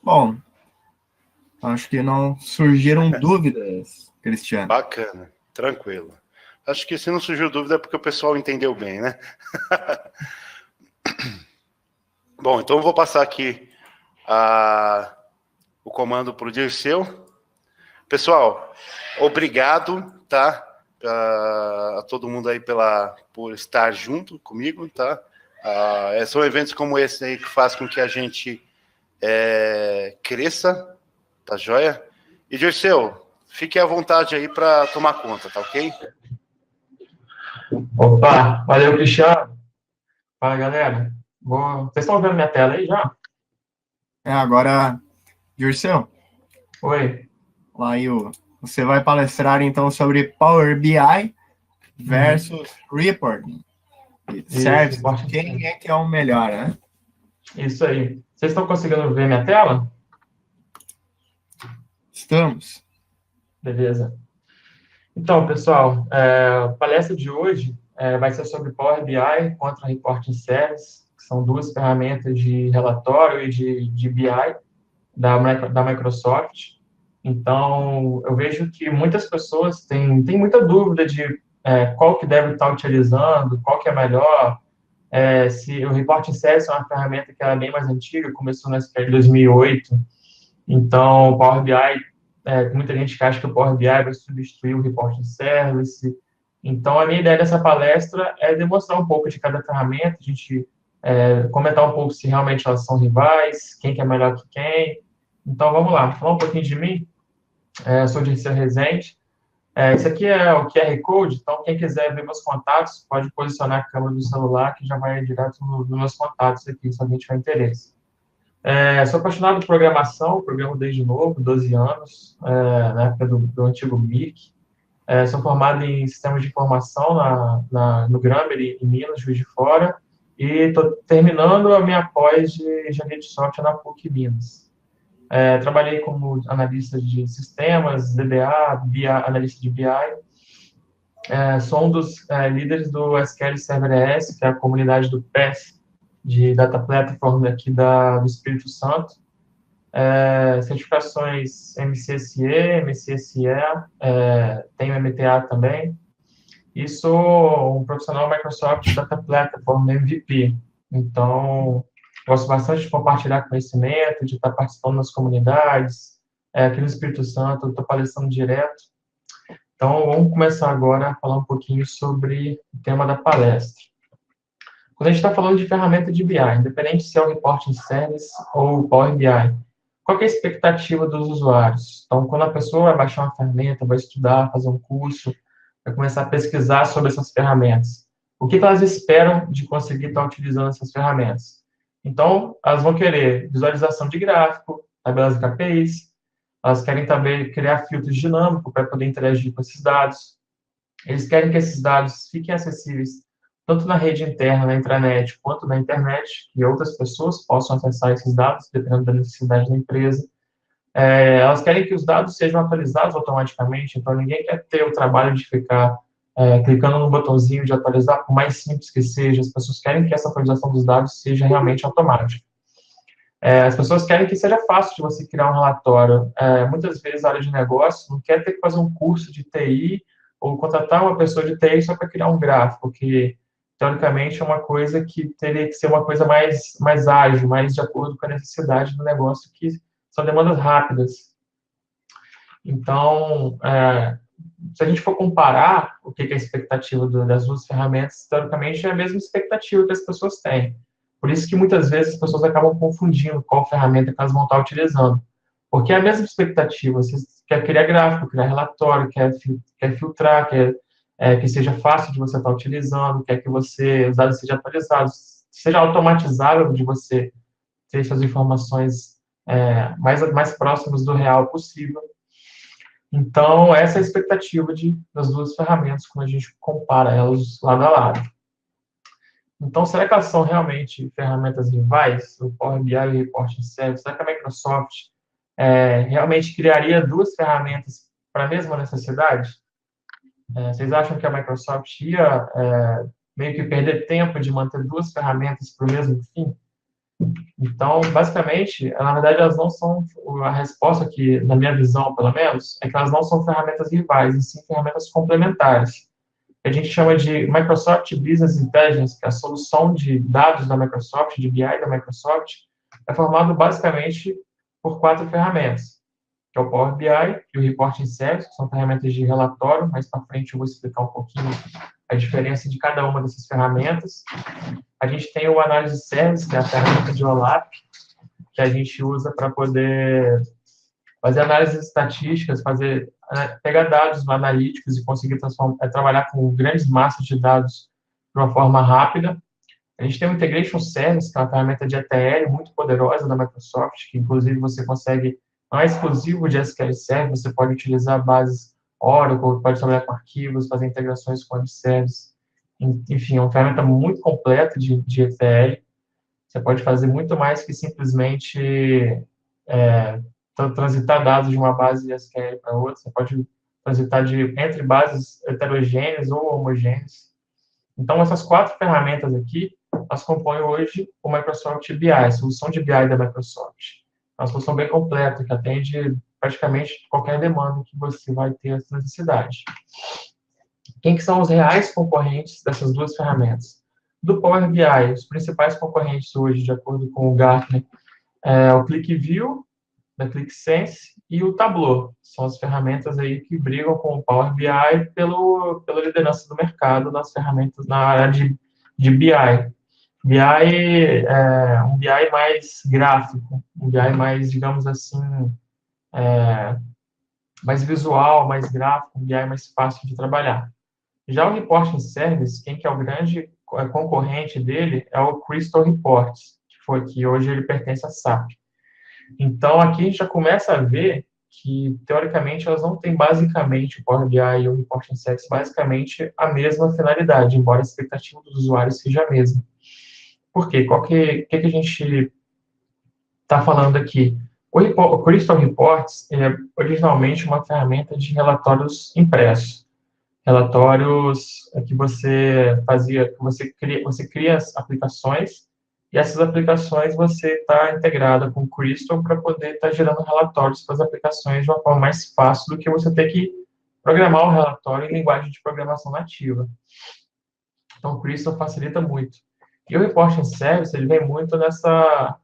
Bom, acho que não surgiram dúvidas, Cristiano. Bacana, tranquilo. Acho que se não surgiu dúvida é porque o pessoal entendeu bem, né? Bom, então eu vou passar aqui o comando para o Dirceu. Pessoal, obrigado, tá? A todo mundo aí por estar junto comigo, tá? São eventos como esse aí que faz com que a gente cresça, tá joia? E Dirceu, fique à vontade aí para tomar conta, tá ok? Opa, valeu, Cristiano. Fala, galera. Vocês estão vendo minha tela aí já? Agora, Dirceu, Oi. você vai palestrar então sobre Power BI versus Reporting. Certo? Quem é que é o melhor, né? Isso aí. Vocês estão conseguindo ver minha tela? Estamos. Beleza. Então, pessoal, a palestra de hoje vai ser sobre Power BI contra Reporting Service, que são duas ferramentas de relatório e de BI da Microsoft. Então, eu vejo que muitas pessoas têm muita dúvida de qual que deve estar utilizando, qual que é melhor. Se o Reporting Service é uma ferramenta que é bem mais antiga, começou na SQL em 2008. Então, o Power BI, muita gente que acha que o Power BI vai substituir o Reporting Service. Então, a minha ideia dessa palestra é demonstrar um pouco de cada ferramenta, a gente comentar um pouco se realmente elas são rivais, quem que é melhor que quem. Então, vamos lá, falar um pouquinho de mim. Eu sou Dirceu Rezende. Esse aqui é o QR Code, então quem quiser ver meus contatos, pode posicionar a câmera do celular, que já vai direto nos meus contatos aqui, se alguém tiver interesse. Sou apaixonado por programação, programo desde novo, 12 anos, na época do antigo MIC. Sou formado em sistemas de informação no Grammer, em Minas, Juiz de Fora, e estou terminando a minha pós de engenharia de software na PUC Minas. Trabalhei como analista de sistemas, DBA, analista de BI. Sou um dos líderes do SQL Server ES, que é a comunidade do PES, de Data Platform aqui do Espírito Santo. Certificações MCSE, MCSE, tenho MTA também. E sou um profissional Microsoft Data Platform MVP. Então, gosto bastante de compartilhar conhecimento, de estar participando das comunidades. Aqui no Espírito Santo, eu estou palestrando direto. Então, vamos começar agora a falar um pouquinho sobre o tema da palestra. Quando a gente está falando de ferramenta de BI, independente se é o Reporting Service ou o Power BI, qual é a expectativa dos usuários? Então, quando a pessoa vai baixar uma ferramenta, vai estudar, fazer um curso, vai começar a pesquisar sobre essas ferramentas, o que elas esperam de conseguir estar utilizando essas ferramentas? Então, elas vão querer visualização de gráfico, tabelas de KPIs, elas querem também criar filtros dinâmicos para poder interagir com esses dados. Eles querem que esses dados fiquem acessíveis tanto na rede interna, na intranet, quanto na internet, que outras pessoas possam acessar esses dados, dependendo da necessidade da empresa. Elas querem que os dados sejam atualizados automaticamente, então ninguém quer ter o trabalho de ficar clicando no botãozinho de atualizar, por mais simples que seja. As pessoas querem que essa atualização dos dados seja realmente automática. As pessoas querem que seja fácil de você criar um relatório. Muitas vezes a área de negócio não quer ter que fazer um curso de TI ou contratar uma pessoa de TI só para criar um gráfico, que teoricamente é uma coisa que teria que ser uma coisa mais ágil, mais de acordo com a necessidade do negócio, que são demandas rápidas. Então, se a gente for comparar o que é a expectativa das duas ferramentas, teoricamente é a mesma expectativa que as pessoas têm. Por isso que muitas vezes as pessoas acabam confundindo qual ferramenta que elas vão estar utilizando. Porque é a mesma expectativa. Você quer criar gráfico, criar relatório, quer filtrar, quer que seja fácil de você estar utilizando, quer que os dados sejam atualizados, seja automatizável de você ter essas informações mais próximas do real possível. Então, essa é a expectativa das duas ferramentas quando a gente compara elas lado a lado. Então, será que elas são realmente ferramentas rivais, o Power BI e o Reporting Service? Será que a Microsoft realmente criaria duas ferramentas para a mesma necessidade? Vocês acham que a Microsoft ia meio que perder tempo de manter duas ferramentas para o mesmo fim? Então, basicamente, na verdade, elas não são, a resposta aqui, na minha visão, pelo menos, é que elas não são ferramentas rivais, e sim ferramentas complementares. A gente chama de Microsoft Business Intelligence, que é a solução de dados da Microsoft, de BI da Microsoft, é formado basicamente por 4 ferramentas, que é o Power BI e o Reporting Service, que são ferramentas de relatório. Mais para frente eu vou explicar um pouquinho a diferença de cada uma dessas ferramentas. A gente tem o Analysis Service, que é a ferramenta de OLAP, que a gente usa para poder fazer análises estatísticas, pegar dados analíticos e conseguir trabalhar com grandes massas de dados de uma forma rápida. A gente tem o Integration Service, que é uma ferramenta de ETL muito poderosa da Microsoft, que inclusive você consegue, não é exclusivo de SQL Server, você pode utilizar bases Oracle, pode trabalhar com arquivos, fazer integrações com web services. Enfim, é uma ferramenta muito completa de ETL. Você pode fazer muito mais que simplesmente transitar dados de uma base de SQL para outra. Você pode transitar entre bases heterogêneas ou homogêneas. Então, essas 4 ferramentas aqui, elas compõem hoje o Microsoft BI, a solução de BI da Microsoft. É uma solução bem completa, que atende praticamente qualquer demanda que você vai ter essa necessidade. Quem que são os reais concorrentes dessas 2 ferramentas? Do Power BI, os principais concorrentes hoje, de acordo com o Gartner, é o ClickView, da ClickSense, e o Tableau. São as ferramentas aí que brigam com o Power BI pela liderança do mercado nas ferramentas na área de BI. BI é um BI mais gráfico, um BI mais, digamos assim, mais visual, mais gráfico, um BI mais fácil de trabalhar. Já o Reporting Service, quem que é o grande concorrente dele é o Crystal Reports, que hoje ele pertence à SAP. Então, aqui a gente já começa a ver que, teoricamente, elas não têm basicamente, o Power BI e o Reporting Service, basicamente a mesma finalidade, embora a expectativa dos usuários seja a mesma. Por quê? O que a gente está falando aqui? O Crystal Reports é originalmente uma ferramenta de relatórios impressos. Relatórios que você fazia, que você cria as aplicações, e essas aplicações você está integrada com o Crystal para poder estar gerando relatórios para as aplicações de uma forma mais fácil do que você ter que programar o relatório em linguagem de programação nativa. Então, o Crystal facilita muito. E o Reporting Service, ele vem muito nessa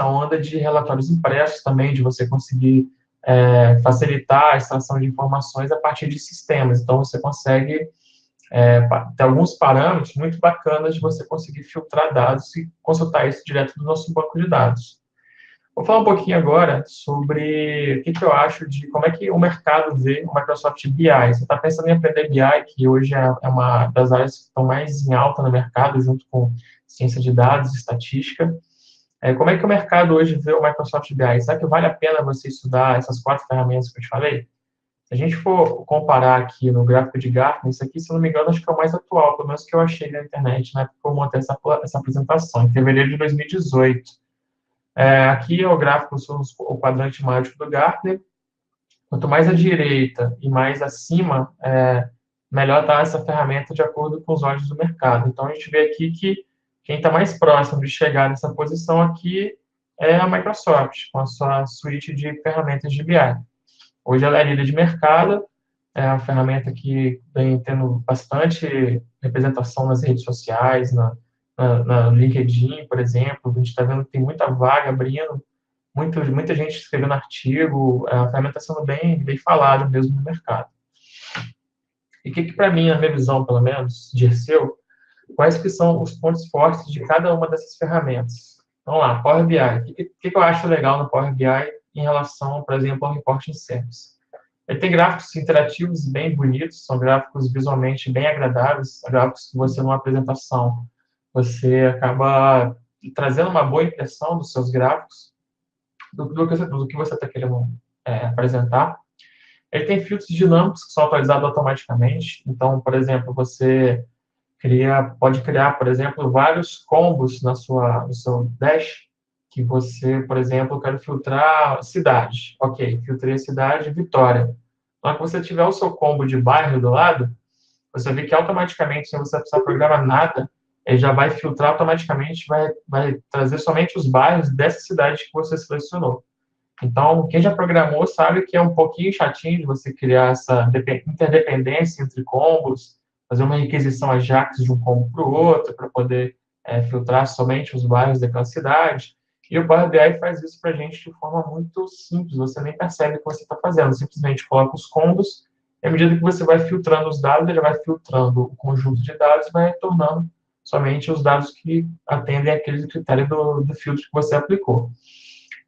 onda de relatórios impressos também, de você conseguir facilitar a extração de informações a partir de sistemas. Então, você consegue ter alguns parâmetros muito bacanas de você conseguir filtrar dados e consultar isso direto do nosso banco de dados. Vou falar um pouquinho agora sobre o que eu acho de como é que o mercado vê o Microsoft BI. Você está pensando em aprender BI, que hoje é uma das áreas que estão mais em alta no mercado, junto com ciência de dados, estatística. Como é que o mercado hoje vê o Microsoft BI? Será que vale a pena você estudar essas 4 ferramentas que eu te falei? Se a gente for comparar aqui no gráfico de Gartner, isso aqui, se não me engano, acho que é o mais atual, pelo menos que eu achei na internet, na época que eu montei essa apresentação, em fevereiro de 2018. Aqui é o gráfico, o quadrante mágico do Gartner. Quanto mais à direita e mais acima, melhor está essa ferramenta de acordo com os olhos do mercado. Então, a gente vê aqui que quem está mais próximo de chegar nessa posição aqui é a Microsoft, com a sua suíte de ferramentas de BI. Hoje ela é líder de mercado, é uma ferramenta que vem tendo bastante representação nas redes sociais, na LinkedIn, por exemplo. A gente está vendo que tem muita vaga abrindo, muita gente escrevendo artigo, a ferramenta está sendo bem falada mesmo no mercado. E o que para mim, na minha visão, pelo menos, Dirceu, quais que são os pontos fortes de cada uma dessas ferramentas? Vamos lá, Power BI. O que eu acho legal no Power BI em relação, por exemplo, ao Reporting Service? Ele tem gráficos interativos bem bonitos, são gráficos visualmente bem agradáveis, gráficos que você, numa apresentação, você acaba trazendo uma boa impressão dos seus gráficos, do que você está querendo apresentar. Ele tem filtros dinâmicos que são atualizados automaticamente. Então, por exemplo, você pode criar, por exemplo, vários combos no seu dash, que você, por exemplo, quer filtrar cidade. Ok, filtrei a cidade, Vitória. Na hora que você tiver o seu combo de bairro do lado, você vê que automaticamente, sem você precisar programar nada, ele já vai filtrar automaticamente, vai trazer somente os bairros dessa cidade que você selecionou. Então, quem já programou sabe que é um pouquinho chatinho de você criar essa interdependência entre combos, fazer uma requisição AJAX de um combo para o outro, para poder filtrar somente os bairros daquela cidade. E o Power BI faz isso para a gente de forma muito simples, você nem percebe o que você está fazendo, simplesmente coloca os combos, e à medida que você vai filtrando os dados, ele vai filtrando o conjunto de dados e vai retornando somente os dados que atendem aquele critério do filtro que você aplicou.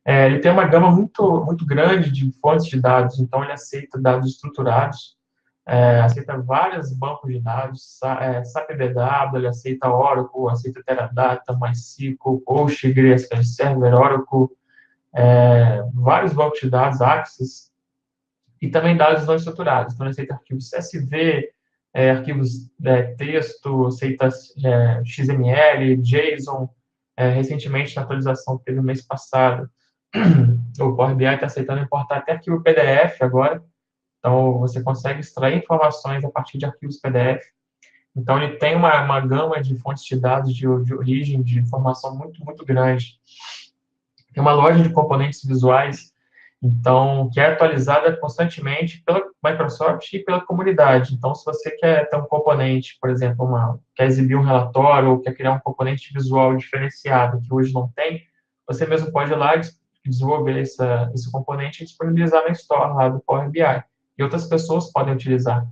Ele tem uma gama muito grande de fontes de dados, então ele aceita dados estruturados, aceita vários bancos de dados, SAP BW, ele aceita Oracle, aceita Teradata, MySQL, PostgreSQL Server, Oracle, vários bancos de dados, Access, e também dados não estruturados. Então, ele aceita arquivos CSV, arquivos texto, aceita XML, JSON. Recentemente, na atualização que teve no mês passado, o Power BI está aceitando importar até arquivo PDF agora. Então, você consegue extrair informações a partir de arquivos PDF. Então, ele tem uma gama de fontes de dados de origem, de informação muito grande. Tem uma loja de componentes visuais, então, que é atualizada constantemente pela Microsoft e pela comunidade. Então, se você quer ter um componente, por exemplo, quer exibir um relatório ou quer criar um componente visual diferenciado que hoje não tem, você mesmo pode ir lá desenvolver esse componente e disponibilizar na Store lá do Power BI. E outras pessoas podem utilizar.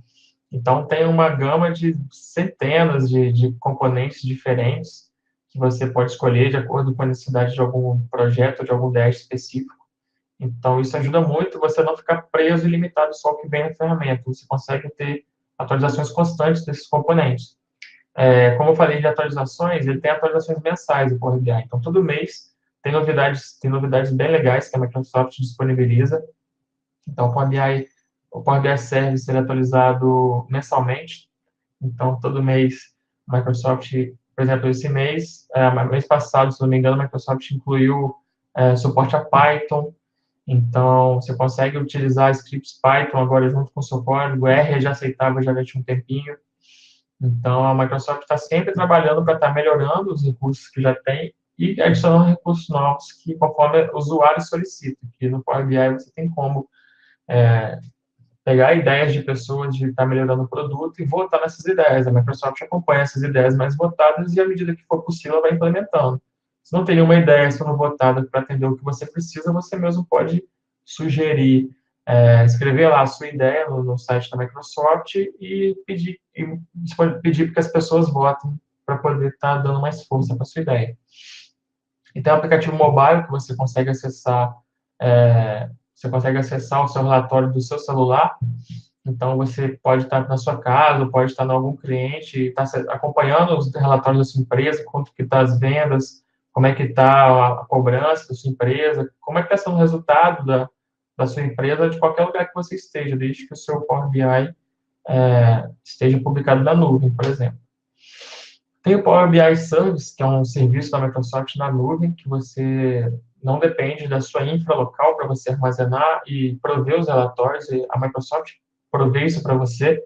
Então, tem uma gama de centenas de componentes diferentes que você pode escolher de acordo com a necessidade de algum projeto, de algum dash específico. Então, isso ajuda muito você não ficar preso e limitado só ao que vem na ferramenta. Você consegue ter atualizações constantes desses componentes. Como eu falei de atualizações, ele tem atualizações mensais do Power BI. Então, todo mês tem novidades bem legais que a Microsoft disponibiliza. Então, o Power BI Service ele é atualizado mensalmente. Então, todo mês, a Microsoft, por exemplo, esse mês passado, se não me engano, a Microsoft incluiu suporte a Python. Então, você consegue utilizar scripts Python agora junto com o seu código. R já aceitava já tinha um tempinho. Então, a Microsoft está sempre trabalhando para estar melhorando os recursos que já tem e adicionando recursos novos que, conforme o usuário solicita. Que no Power BI você tem como pegar ideias de pessoas de estar melhorando o produto e votar nessas ideias. A Microsoft acompanha essas ideias mais votadas e, à medida que for possível, ela vai implementando. Se não tem nenhuma ideia sendo votada para atender o que você precisa, você mesmo pode sugerir, escrever lá a sua ideia no site da Microsoft e pedir para que as pessoas votem para poder estar dando mais força para a sua ideia. E tem um aplicativo mobile que você consegue acessar o seu relatório do seu celular. Então, você pode estar na sua casa, pode estar em algum cliente, estar acompanhando os relatórios da sua empresa, quanto que está as vendas, como é que está a cobrança da sua empresa, como é que está sendo o resultado da sua empresa de qualquer lugar que você esteja, desde que o seu Power BI esteja publicado na nuvem, por exemplo. Tem o Power BI Service, que é um serviço da Microsoft na nuvem, que você não depende da sua infra local para você armazenar e prover os relatórios, e a Microsoft provê isso para você.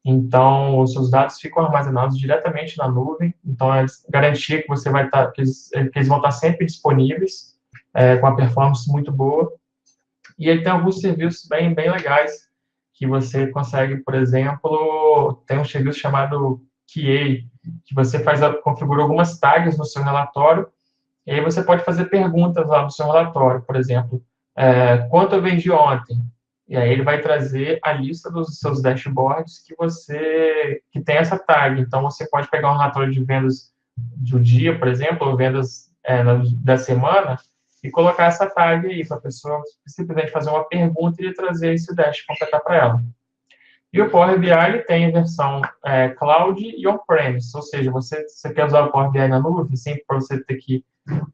Então, os seus dados ficam armazenados diretamente na nuvem. Então, é garantia que você que eles vão estar sempre disponíveis, com a performance muito boa. E ele tem alguns serviços bem legais, que você consegue, por exemplo, tem um serviço chamado QA, que você configura algumas tags no seu relatório, e aí você pode fazer perguntas lá no seu relatório, por exemplo, quanto eu vendi ontem? E aí ele vai trazer a lista dos seus dashboards que tem essa tag. Então, você pode pegar um relatório de vendas do dia, por exemplo, ou vendas da semana, e colocar essa tag aí, para a pessoa simplesmente fazer uma pergunta e trazer esse dash completar para ela. E o Power BI ele tem a versão cloud e on-premise, ou seja, você quer usar o Power BI na nuvem, sempre para você ter que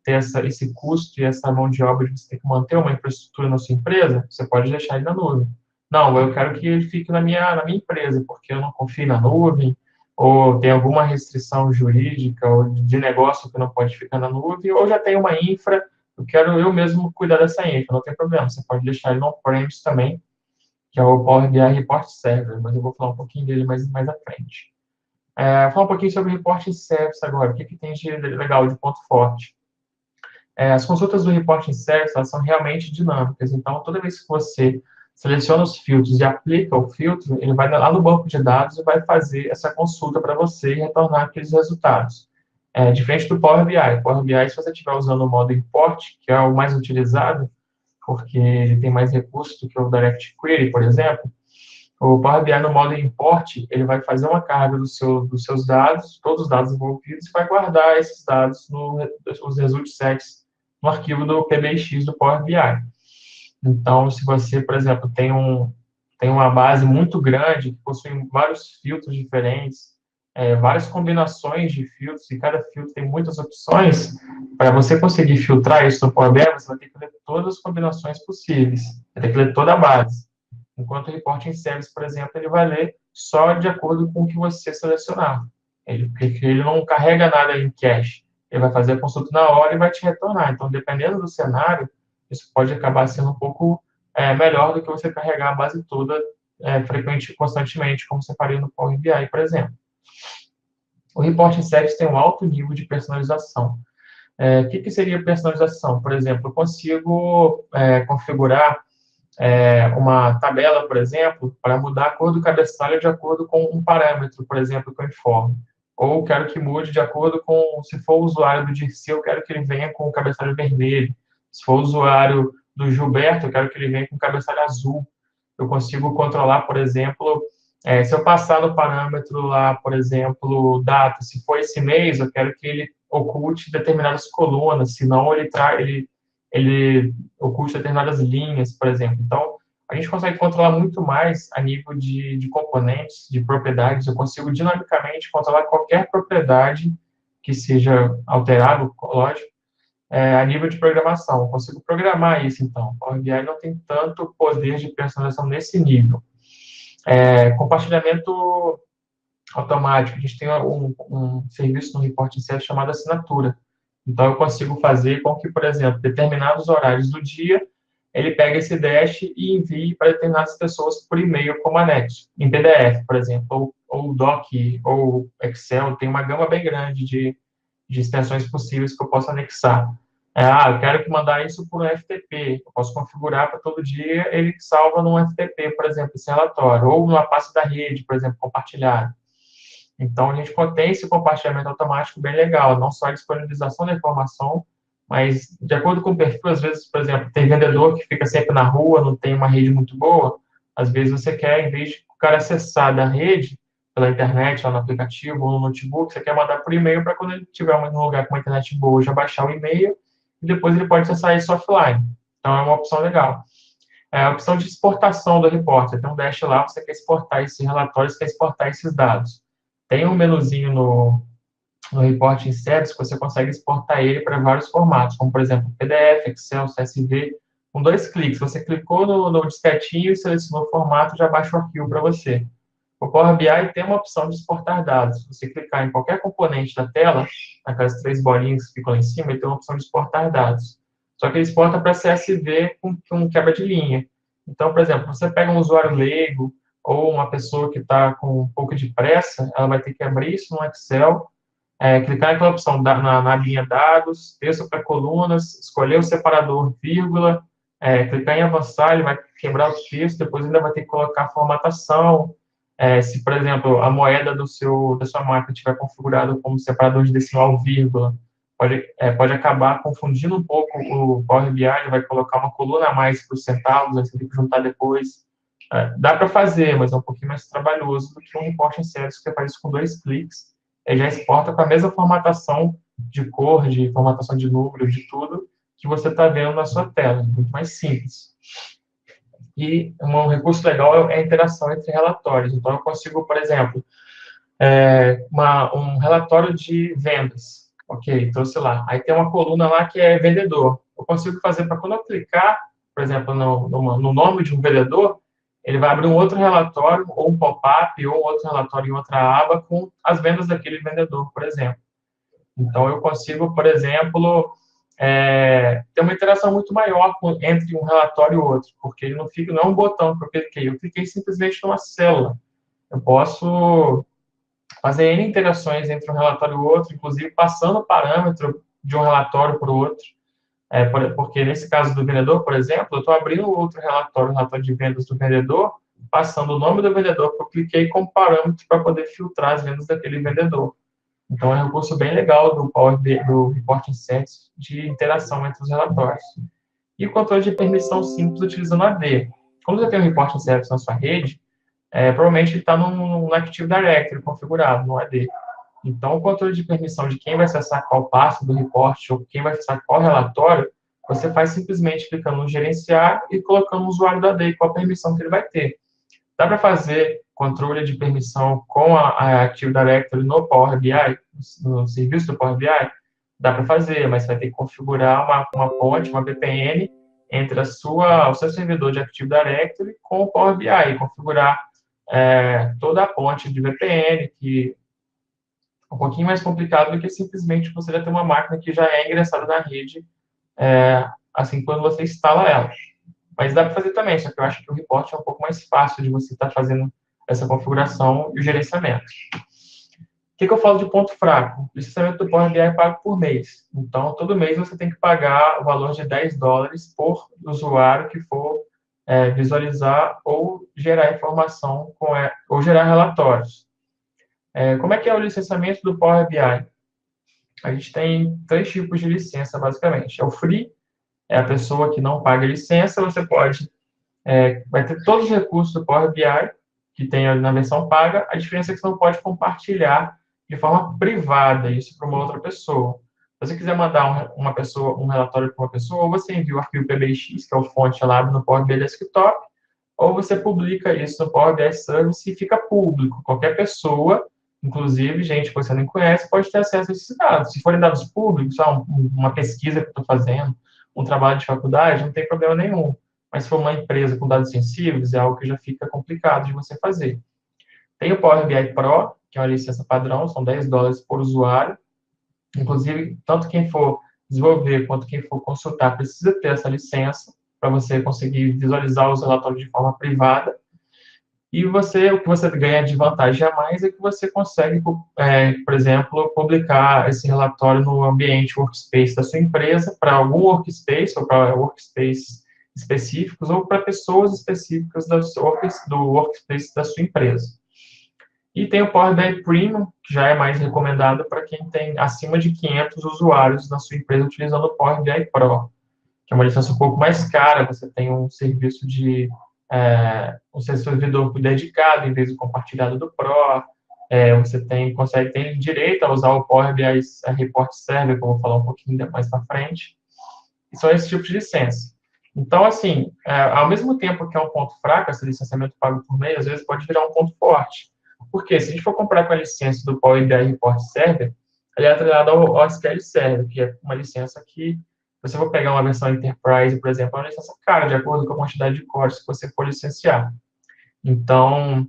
ter esse custo e essa mão de obra de você ter que manter uma infraestrutura na sua empresa, você pode deixar ele na nuvem. Não, eu quero que ele fique na minha empresa, porque eu não confio na nuvem, ou tem alguma restrição jurídica ou de negócio que não pode ficar na nuvem, ou já tem uma infra, eu quero eu mesmo cuidar dessa infra, não tem problema, você pode deixar ele no on-premise também, que é o Power BI Report Server, mas eu vou falar um pouquinho dele mais à frente. Falar um pouquinho sobre Reporting Service agora. O que tem de legal, de ponto forte? As consultas do Reporting Service, elas são realmente dinâmicas. Então, toda vez que você seleciona os filtros e aplica o filtro, ele vai lá no banco de dados e vai fazer essa consulta para você e retornar aqueles resultados. Diferente do Power BI. Power BI, se você estiver usando o modo import, que é o mais utilizado, porque ele tem mais recursos do que o Direct Query, por exemplo, o Power BI no modo import, ele vai fazer uma carga dos seus dados, todos os dados envolvidos, e vai guardar esses dados, os result sets, no arquivo do PBX do Power BI. Então, se você, por exemplo, tem uma base muito grande, que possui vários filtros diferentes, várias combinações de filtros, e cada filtro tem muitas opções, para você conseguir filtrar isso no Power BI, você vai ter que ler todas as combinações possíveis, vai ter que ler toda a base. Enquanto o Reporting Service, por exemplo, ele vai ler só de acordo com o que você selecionar. Porque ele não carrega nada em cache. Ele vai fazer a consulta na hora e vai te retornar. Então, dependendo do cenário, isso pode acabar sendo um pouco melhor do que você carregar a base toda constantemente, como você faria no Power BI, por exemplo. O Reporting Service tem um alto nível de personalização. O que seria personalização? Por exemplo, eu consigo configurar uma tabela, por exemplo, para mudar a cor do cabeçalho de acordo com um parâmetro, por exemplo, que eu informo. Ou quero que mude de acordo com, se for o usuário do Dirceu, eu quero que ele venha com o cabeçalho vermelho. Se for o usuário do Gilberto, eu quero que ele venha com o cabeçalho azul. Eu consigo controlar, por exemplo, se eu passar no parâmetro lá, por exemplo, data, se for esse mês, eu quero que ele oculte determinadas colunas, senão ele oculte determinadas linhas, por exemplo. Então, a gente consegue controlar muito mais a nível de componentes, de propriedades. Eu consigo dinamicamente controlar qualquer propriedade que seja alterável, lógico, a nível de programação. Eu consigo programar isso, então. O Power BI não tem tanto poder de personalização nesse nível. Compartilhamento automático. A gente tem um serviço no Reporting Service chamado assinatura. Então, eu consigo fazer com que, por exemplo, determinados horários do dia, ele pegue esse dash e envie para determinadas pessoas por e-mail como anexo, em PDF, por exemplo, ou Doc, ou Excel, tem uma gama bem grande de extensões possíveis que eu posso anexar. Eu quero que mandar isso por um FTP, eu posso configurar para todo dia, ele salva num FTP, por exemplo, esse relatório, ou numa pasta da rede, por exemplo, compartilhada. Então, a gente tem esse compartilhamento automático bem legal, não só a disponibilização da informação, mas, de acordo com o perfil, às vezes, por exemplo, tem vendedor que fica sempre na rua, não tem uma rede muito boa, às vezes você quer, em vez de o cara acessar da rede, pela internet, lá no aplicativo ou no notebook, você quer mandar por e-mail para quando ele estiver em um lugar com uma internet boa, já baixar o e-mail, e depois ele pode acessar isso offline. Então, é uma opção legal. A opção de exportação do repórter. Tem um dash lá, você quer exportar esses relatórios, quer exportar esses dados. Tem um menuzinho no Reporting Service que você consegue exportar ele para vários formatos, como, por exemplo, PDF, Excel, CSV. Com 2 cliques, você clicou no disquetinho e selecionou o formato, já baixa o arquivo para você. O Power BI tem uma opção de exportar dados. Se você clicar em qualquer componente da tela, aquelas 3 bolinhas que ficam lá em cima, ele tem uma opção de exportar dados. Só que ele exporta para CSV com quebra de linha. Então, por exemplo, você pega um usuário leigo ou uma pessoa que está com um pouco de pressa, ela vai ter que abrir isso no Excel, clicar naquela opção na linha dados, texto para colunas, escolher o separador, vírgula, clicar em avançar, ele vai quebrar o texto, depois ainda vai ter que colocar a formatação. Se, por exemplo, a moeda da sua máquina estiver configurada como separador de decimal, vírgula, pode acabar confundindo um pouco o Power BI, ele vai colocar uma coluna a mais para os centavos, aí você tem que juntar depois. Dá para fazer, mas é um pouquinho mais trabalhoso do que um Reporting Service, que você faz isso com 2 cliques, ele já exporta com a mesma formatação de cor, de formatação de número, de tudo que você está vendo na sua tela, muito mais simples. E um recurso legal é a interação entre relatórios. Então, eu consigo, por exemplo, um relatório de vendas. Ok, trouxe lá. Aí tem uma coluna lá que é vendedor. Eu consigo fazer para quando eu clicar, por exemplo, no nome de um vendedor, ele vai abrir um outro relatório, ou um pop-up, ou outro relatório em outra aba com as vendas daquele vendedor, por exemplo. Então, eu consigo, por exemplo, ter uma interação muito maior entre um relatório e outro, porque ele não é um botão que eu cliquei simplesmente numa célula. Eu posso fazer N interações entre um relatório e o outro, inclusive passando o parâmetro de um relatório para o outro. Porque nesse caso do vendedor, por exemplo, eu estou abrindo outro relatório, o relatório de vendas do vendedor, passando o nome do vendedor, que eu cliquei como parâmetro para poder filtrar as vendas daquele vendedor. Então, é um recurso bem legal do Power BI, do Reporting Sets, de interação entre os relatórios. E o controle de permissão simples utilizando AD. Quando você tem um Reporting Sets na sua rede, provavelmente ele está no Active Directory configurado, no AD. Então, o controle de permissão de quem vai acessar qual passo do report ou quem vai acessar qual relatório, você faz simplesmente clicando no gerenciar e colocando o usuário da AD e qual a permissão que ele vai ter. Dá para fazer controle de permissão com a Active Directory no Power BI, no serviço do Power BI? Dá para fazer, mas você vai ter que configurar uma ponte, uma VPN, entre o seu servidor de Active Directory com o Power BI, e configurar toda a ponte de VPN, que é um pouquinho mais complicado do que simplesmente você já ter uma máquina que já é ingressada na rede, assim, quando você instala ela. Mas dá para fazer também, só que eu acho que o report é um pouco mais fácil de você estar fazendo essa configuração e o gerenciamento. O que eu falo de ponto fraco? O licenciamento do Power BI é pago por mês. Então, todo mês você tem que pagar o valor de $10 por usuário que for visualizar ou gerar informação, ou gerar relatórios. Como é que é o licenciamento do Power BI? A gente tem 3 tipos de licença, basicamente. É o free, é a pessoa que não paga licença, você vai ter todos os recursos do Power BI, que tem na versão paga, a diferença é que você não pode compartilhar de forma privada isso para uma outra pessoa. Se você quiser mandar um relatório para uma pessoa, ou você envia o arquivo PBX, que é o fonte lá no Power BI Desktop, ou você publica isso no Power BI Service e fica público. Qualquer pessoa, inclusive gente que você não conhece, pode ter acesso a esses dados. Se forem dados públicos, uma pesquisa que eu estou fazendo, um trabalho de faculdade, não tem problema nenhum. Mas se for uma empresa com dados sensíveis, é algo que já fica complicado de você fazer. Tem o Power BI Pro, que é uma licença padrão, são $10 por usuário. Inclusive, tanto quem for desenvolver quanto quem for consultar precisa ter essa licença para você conseguir visualizar os relatórios de forma privada. E o que você ganha de vantagem a mais é que você consegue, por exemplo, publicar esse relatório no ambiente workspace da sua empresa, para algum workspace, ou para workspace específicos, ou para pessoas específicas do workspace da sua empresa. E tem o Power BI Premium, que já é mais recomendado para quem tem acima de 500 usuários na sua empresa utilizando o Power BI Pro, que é uma licença um pouco mais cara, você tem um serviço de um servidor dedicado em vez do compartilhado do Pro, você tem direito a usar o Power BI Report Server, que eu vou falar um pouquinho mais para frente, e são esses tipos de licença. Então, assim, ao mesmo tempo que é um ponto fraco, esse licenciamento pago por mês, às vezes pode virar um ponto forte. Porque se a gente for comprar com a licença do Power BI Report Server, ele é atrelado ao SQL Server, que é uma licença que, se você for pegar uma versão Enterprise, por exemplo, é uma licença cara, de acordo com a quantidade de cores que você for licenciar. Então,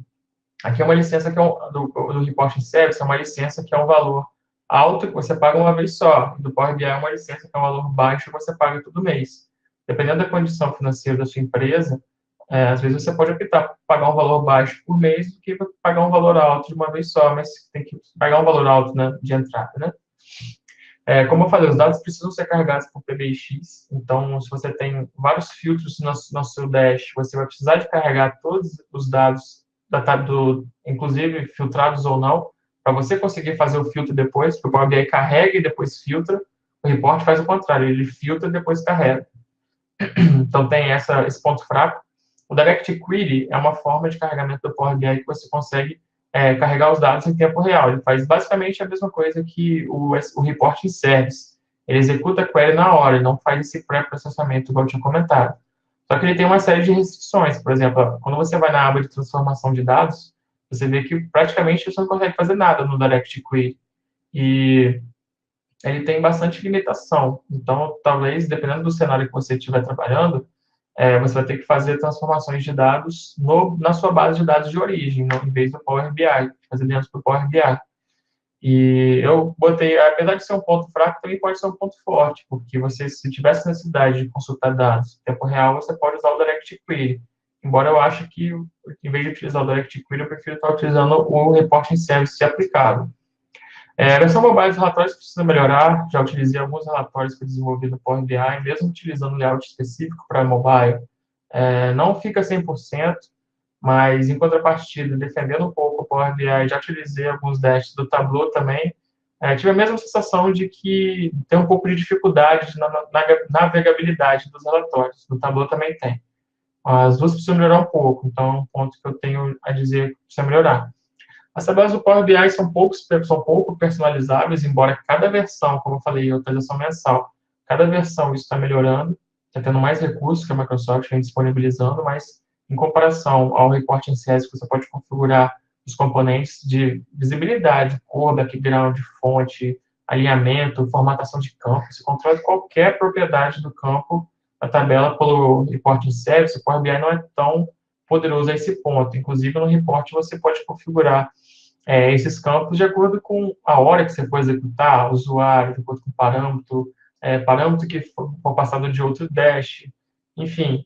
aqui é uma licença que do Reporting Service, é uma licença que é um valor alto, que você paga uma vez só. Do Power BI é uma licença que é um valor baixo, que você paga todo mês. Dependendo da condição financeira da sua empresa, às vezes você pode optar por pagar um valor baixo por mês do que pagar um valor alto de uma vez só, mas tem que pagar um valor alto, né, de entrada, né? Como eu falei, os dados precisam ser carregados por PBX, então se você tem vários filtros no seu dash, você vai precisar de carregar todos os dados, inclusive filtrados ou não, para você conseguir fazer o filtro depois, porque o Power BI carrega e depois filtra, o report faz o contrário, ele filtra e depois carrega. Então tem esse ponto fraco. O Direct Query é uma forma de carregamento do Power BI que você consegue carregar os dados em tempo real. Ele faz basicamente a mesma coisa que o Reporting Service. Ele executa a query na hora, ele não faz esse pré-processamento, igual eu tinha comentado. Só que ele tem uma série de restrições. Por exemplo, quando você vai na aba de transformação de dados, você vê que praticamente você não consegue fazer nada no Direct Query. E ele tem bastante limitação. Então, talvez, dependendo do cenário que você estiver trabalhando, você vai ter que fazer transformações de dados na sua base de dados de origem, em vez do Power BI, fazer dentro do Power BI. E eu botei, apesar de ser um ponto fraco, também pode ser um ponto forte, porque você, se tivesse necessidade de consultar dados em tempo real, você pode usar o Direct Query, embora eu ache que, em vez de utilizar o Direct Query, eu prefiro estar utilizando o Reporting Service aplicado. A versão mobile dos relatórios precisa melhorar. Já utilizei alguns relatórios que eu desenvolvi no Power BI, mesmo utilizando layout específico para mobile. Não fica 100%, mas, em contrapartida, defendendo um pouco o Power BI, já utilizei alguns dashes do Tableau também. Tive a mesma sensação de que tem um pouco de dificuldade na navegabilidade dos relatórios. No Tableau também tem. As duas precisam melhorar um pouco, então é um ponto que eu tenho a dizer que precisa melhorar. As tabelas do Power BI são pouco personalizáveis, embora cada versão, como eu falei, atualização mensal, cada versão isso está melhorando, está tendo mais recursos que a Microsoft vem disponibilizando, mas em comparação ao Reporting Service, você pode configurar os componentes de visibilidade, cor, background, fonte, alinhamento, formatação de campo, você controla qualquer propriedade do campo da tabela pelo Reporting Service. O Power BI não é tão poderoso a esse ponto. Inclusive, no report você pode configurar esses campos de acordo com a hora que você for executar, usuário, de acordo com parâmetro, parâmetro que for passado de outro dash, enfim,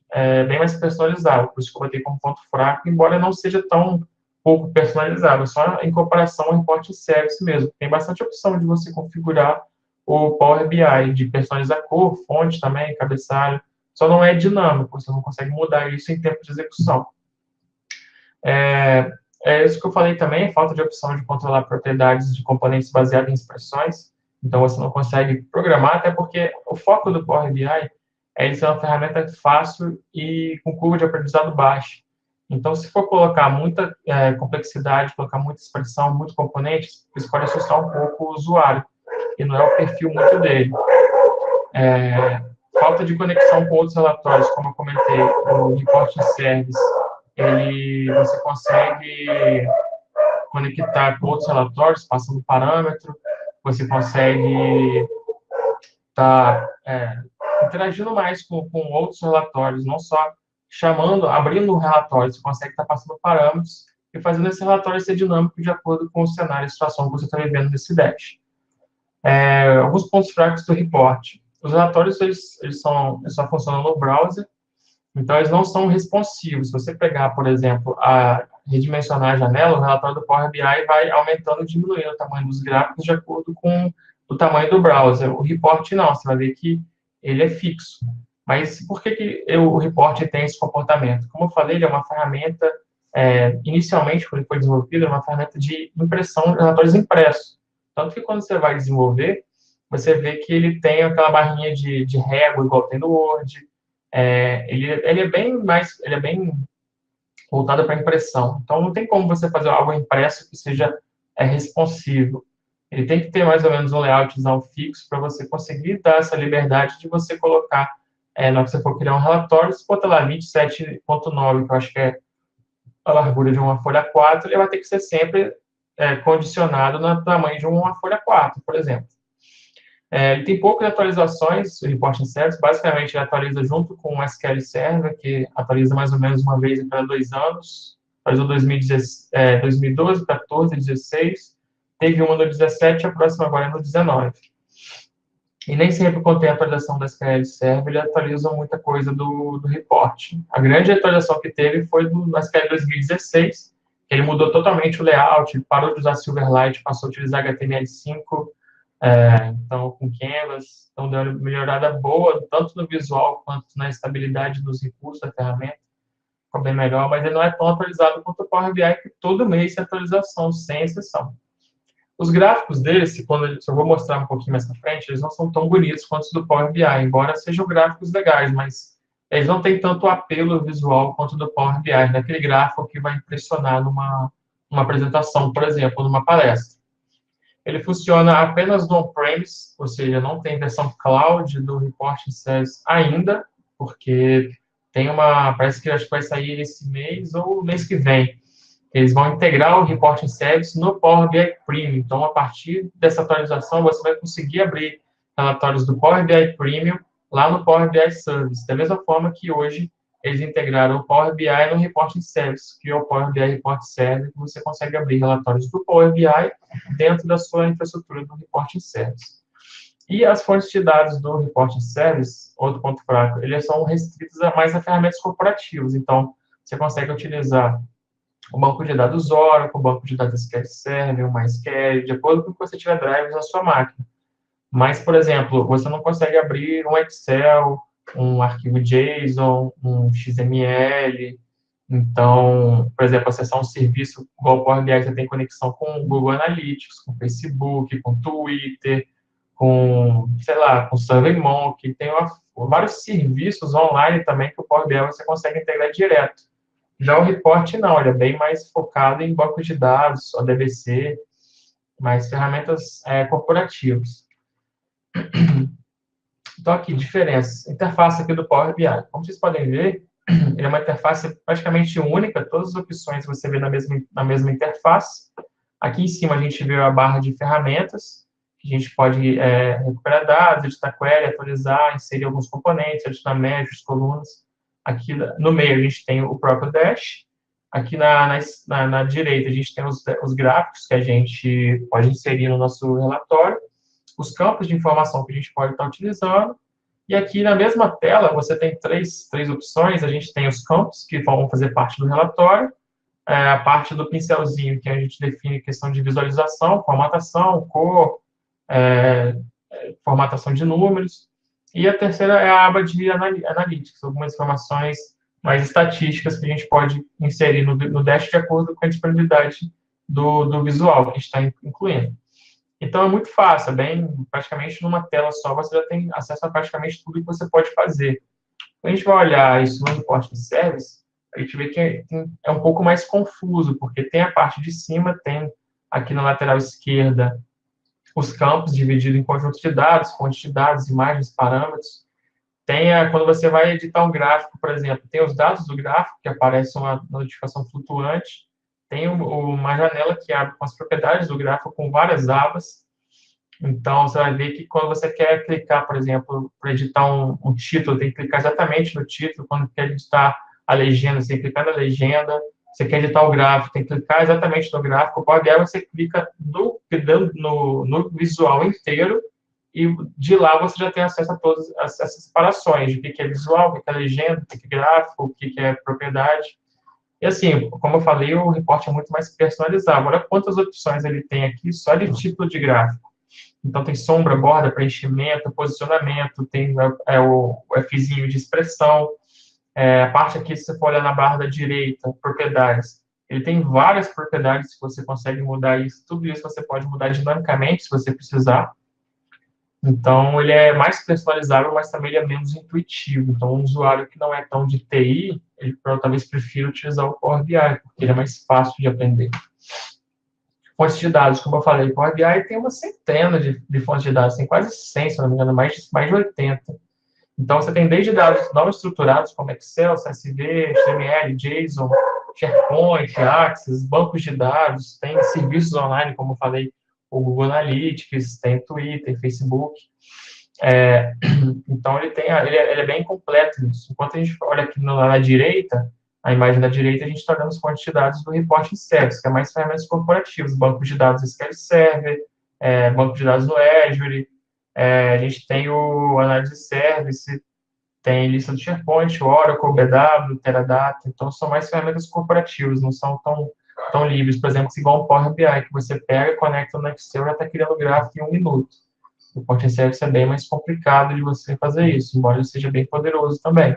bem mais personalizável, por isso que eu botei como ponto fraco, embora não seja tão pouco personalizável, só em comparação ao Reporting Service mesmo. Tem bastante opção de você configurar o Power BI, de personalizar cor, fonte também, cabeçalho, só não é dinâmico, você não consegue mudar isso em tempo de execução. É isso que eu falei também, falta de opção de controlar propriedades de componentes baseados em expressões. Então, você não consegue programar, até porque o foco do Power BI é ele ser uma ferramenta fácil e com curva de aprendizado baixa. Então, se for colocar muita complexidade, colocar muita expressão, muitos componentes, isso pode assustar um pouco o usuário, e não é o perfil muito dele. Falta de conexão com outros relatórios, como eu comentei, o Reporting Service, você consegue conectar com outros relatórios, passando parâmetro, você consegue estar interagindo mais com outros relatórios, não só abrindo um relatório, você consegue estar passando parâmetros e fazendo esse relatório ser dinâmico de acordo com o cenário e situação que você está vivendo nesse dash. Alguns pontos fracos do report. Os relatórios, eles só funcionam no browser, então eles não são responsivos. Se você pegar, por exemplo, redimensionar a janela, o relatório do Power BI vai aumentando e diminuindo o tamanho dos gráficos de acordo com o tamanho do browser. O report não, você vai ver que ele é fixo. Mas por que o report tem esse comportamento? Como eu falei, ele é uma ferramenta, inicialmente, quando ele foi desenvolvido, é uma ferramenta de impressão de relatórios impressos. Tanto que quando você vai desenvolver, você vê que ele tem aquela barrinha de régua, igual tem no Word. Ele é bem voltado para impressão. Então, não tem como você fazer algo impresso que seja responsivo. Ele tem que ter mais ou menos um layoutzão fixo para você conseguir dar essa liberdade de você colocar, na hora que você for criar um relatório, se botar lá 27.9, que eu acho que é a largura de uma folha 4, ele vai ter que ser sempre condicionado no tamanho de uma folha 4, por exemplo. Ele tem poucas atualizações, o Reporting Service, basicamente ele atualiza junto com o SQL Server, que atualiza mais ou menos uma vez a cada 2 anos, atualizou 2012, 14, 16, teve uma no 17 e a próxima agora é no 19. E nem sempre, quando tem a atualização do SQL Server, ele atualiza muita coisa do report. A grande atualização que teve foi do SQL 2016, que ele mudou totalmente o layout, parou de usar Silverlight, passou a utilizar HTML5, então, com Canvas, então deu uma melhorada boa, tanto no visual quanto na estabilidade dos recursos da ferramenta, ficou bem melhor, mas ele não é tão atualizado quanto o Power BI, que todo mês tem atualização, sem exceção. Os gráficos deles, se eu vou mostrar um pouquinho mais na frente, eles não são tão bonitos quanto os do Power BI, embora sejam gráficos legais, mas eles não têm tanto apelo visual quanto do Power BI, naquele gráfico que vai impressionar numa apresentação, por exemplo, numa palestra. Ele funciona apenas no on-premise, ou seja, não tem versão cloud do Reporting Service ainda, porque parece que acho que vai sair esse mês ou mês que vem. Eles vão integrar o Reporting Service no Power BI Premium. Então, a partir dessa atualização, você vai conseguir abrir relatórios do Power BI Premium lá no Power BI Service. Da mesma forma que hoje eles integraram o Power BI no Reporting Service, que é o Power BI Report Server, que você consegue abrir relatórios do Power BI dentro da sua infraestrutura do Reporting Service. E as fontes de dados do Reporting Service, outro ponto fraco, eles são restritos mais a ferramentas corporativas. Então, você consegue utilizar o banco de dados Oracle, o banco de dados SQL Server, o MySQL, de acordo com o que você tiver drivers na sua máquina. Mas, por exemplo, você não consegue abrir um Excel, um arquivo JSON, um XML. Então, por exemplo, acessar um serviço igual o Power BI, você tem conexão com o Google Analytics, com o Facebook, com o Twitter, com, sei lá, com o SurveyMonkey. Tem vários serviços online também que o Power BI você consegue integrar direto. Já o report não, ele é bem mais focado em banco de dados, ODBC, mais ferramentas corporativas. Então, aqui, diferenças. Interface aqui do Power BI. Como vocês podem ver, ele é uma interface praticamente única, todas as opções você vê na mesma interface. Aqui em cima a gente vê a barra de ferramentas, que a gente pode recuperar dados, editar query, atualizar, inserir alguns componentes, adicionar médios, colunas. Aqui no meio a gente tem o próprio dash. Aqui na direita a gente tem os gráficos que a gente pode inserir no nosso relatório, os campos de informação que a gente pode estar utilizando. E aqui na mesma tela você tem três opções. A gente tem os campos que vão fazer parte do relatório, a parte do pincelzinho que a gente define questão de visualização, formatação, cor, formatação de números. E a terceira é a aba de Analytics, algumas informações mais estatísticas que a gente pode inserir no dash de acordo com a disponibilidade do visual que a gente está incluindo. Então, é muito fácil, praticamente numa tela só, você já tem acesso a praticamente tudo que você pode fazer. Quando a gente vai olhar isso no report de service, a gente vê que é um pouco mais confuso, porque tem a parte de cima, tem aqui na lateral esquerda os campos divididos em conjuntos de dados, fontes de dados, imagens, parâmetros. Quando você vai editar um gráfico, por exemplo, tem os dados do gráfico, que aparece uma notificação flutuante, tem uma janela que abre com as propriedades do gráfico com várias abas. Então, você vai ver que quando você quer clicar, por exemplo, para editar um título, tem que clicar exatamente no título. Quando quer editar a legenda, você tem que clicar na legenda. Você quer editar o gráfico, tem que clicar exatamente no gráfico. O Power BI você clica no visual inteiro e de lá você já tem acesso a todas essas separações de o que é visual, o que é legenda, o que é gráfico, o que é propriedade. E assim, como eu falei, o report é muito mais personalizado. Agora, quantas opções ele tem aqui só de título de gráfico? Então, tem sombra, borda, preenchimento, posicionamento, tem o Fzinho de expressão. A parte aqui, se você for olhar na barra da direita, propriedades, ele tem várias propriedades que você consegue mudar isso. Tudo isso você pode mudar dinamicamente, se você precisar. Então, ele é mais personalizável, mas também ele é menos intuitivo. Então, um usuário que não é tão de TI, ele talvez prefira utilizar o Power BI, porque ele é mais fácil de aprender. Fontes de dados, como eu falei, o Power BI tem uma centena de fontes de dados, tem quase 100, se não me engano, mais de 80. Então, você tem desde dados não estruturados, como Excel, CSV, HTML, JSON, SharePoint, Access, bancos de dados, tem serviços online, como eu falei, o Google Analytics, tem Twitter, Facebook. Então, ele é bem completo nisso. Enquanto a gente olha aqui na direita, a imagem da direita, a gente está dando as fontes de dados do Report Service, que é mais ferramentas corporativas, bancos de dados SQL Server, banco de dados no Azure, a gente tem o Análise Service, tem lista do SharePoint, Oracle, BW, Teradata, então são mais ferramentas corporativas, não são tão livres, por exemplo, igual o Power BI, que você pega, conecta no Excel e já está criando gráfico em 1 minuto. O Report Service é bem mais complicado de você fazer isso, embora ele seja bem poderoso também.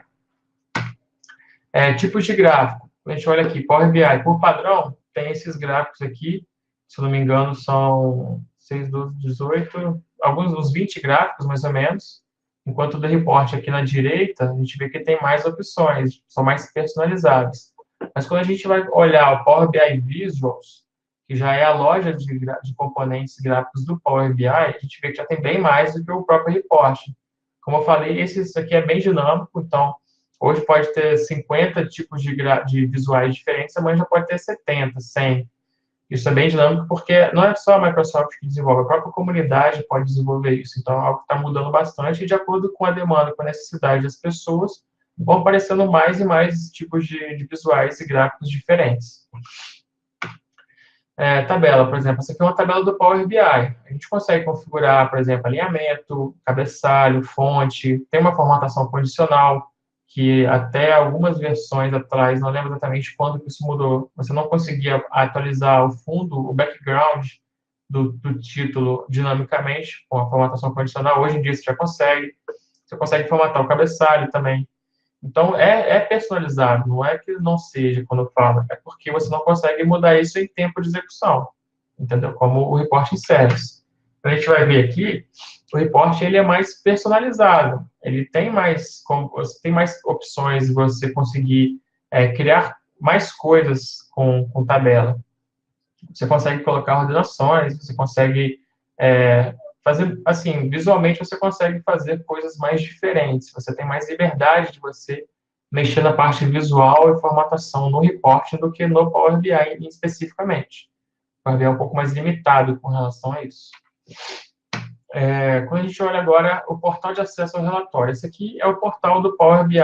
Tipos de gráfico. A gente olha aqui, Power BI, por padrão, tem esses gráficos aqui, se eu não me engano, são 6, 12, 18, uns 20 gráficos, mais ou menos. Enquanto o do report aqui na direita, a gente vê que tem mais opções, são mais personalizadas. Mas quando a gente vai olhar o Power BI Visuals, que já é a loja de componentes gráficos do Power BI, a gente vê que já tem bem mais do que o próprio report. Como eu falei, esse aqui é bem dinâmico, então, hoje pode ter 50 tipos de visuais diferentes, amanhã já pode ter 70, 100. Isso é bem dinâmico, porque não é só a Microsoft que desenvolve, a própria comunidade pode desenvolver isso. Então, é algo que está mudando bastante, e de acordo com a demanda, com a necessidade das pessoas, vão aparecendo mais e mais tipos de visuais e gráficos diferentes. Tabela, por exemplo, essa aqui é uma tabela do Power BI. A gente consegue configurar, por exemplo, alinhamento, cabeçalho, fonte, tem uma formatação condicional, que até algumas versões atrás, não lembro exatamente quando que isso mudou, você não conseguia atualizar o fundo, o background do título dinamicamente, com a formatação condicional. Hoje em dia você já consegue. Você consegue formatar o cabeçalho também. Então, é personalizado, não é que não seja quando eu falo, é porque você não consegue mudar isso em tempo de execução, entendeu? Como o reporting service. A gente vai ver aqui, o reporte ele é mais personalizado, ele tem mais, você tem mais opções de você conseguir criar mais coisas com tabela. Você consegue colocar ordenações, você consegue fazer, assim, visualmente você consegue fazer coisas mais diferentes, você tem mais liberdade de você mexer na parte visual e formatação no reporting do que no Power BI especificamente. O Power BI é um pouco mais limitado com relação a isso. Quando a gente olha agora o portal de acesso ao relatório, esse aqui é o portal do Power BI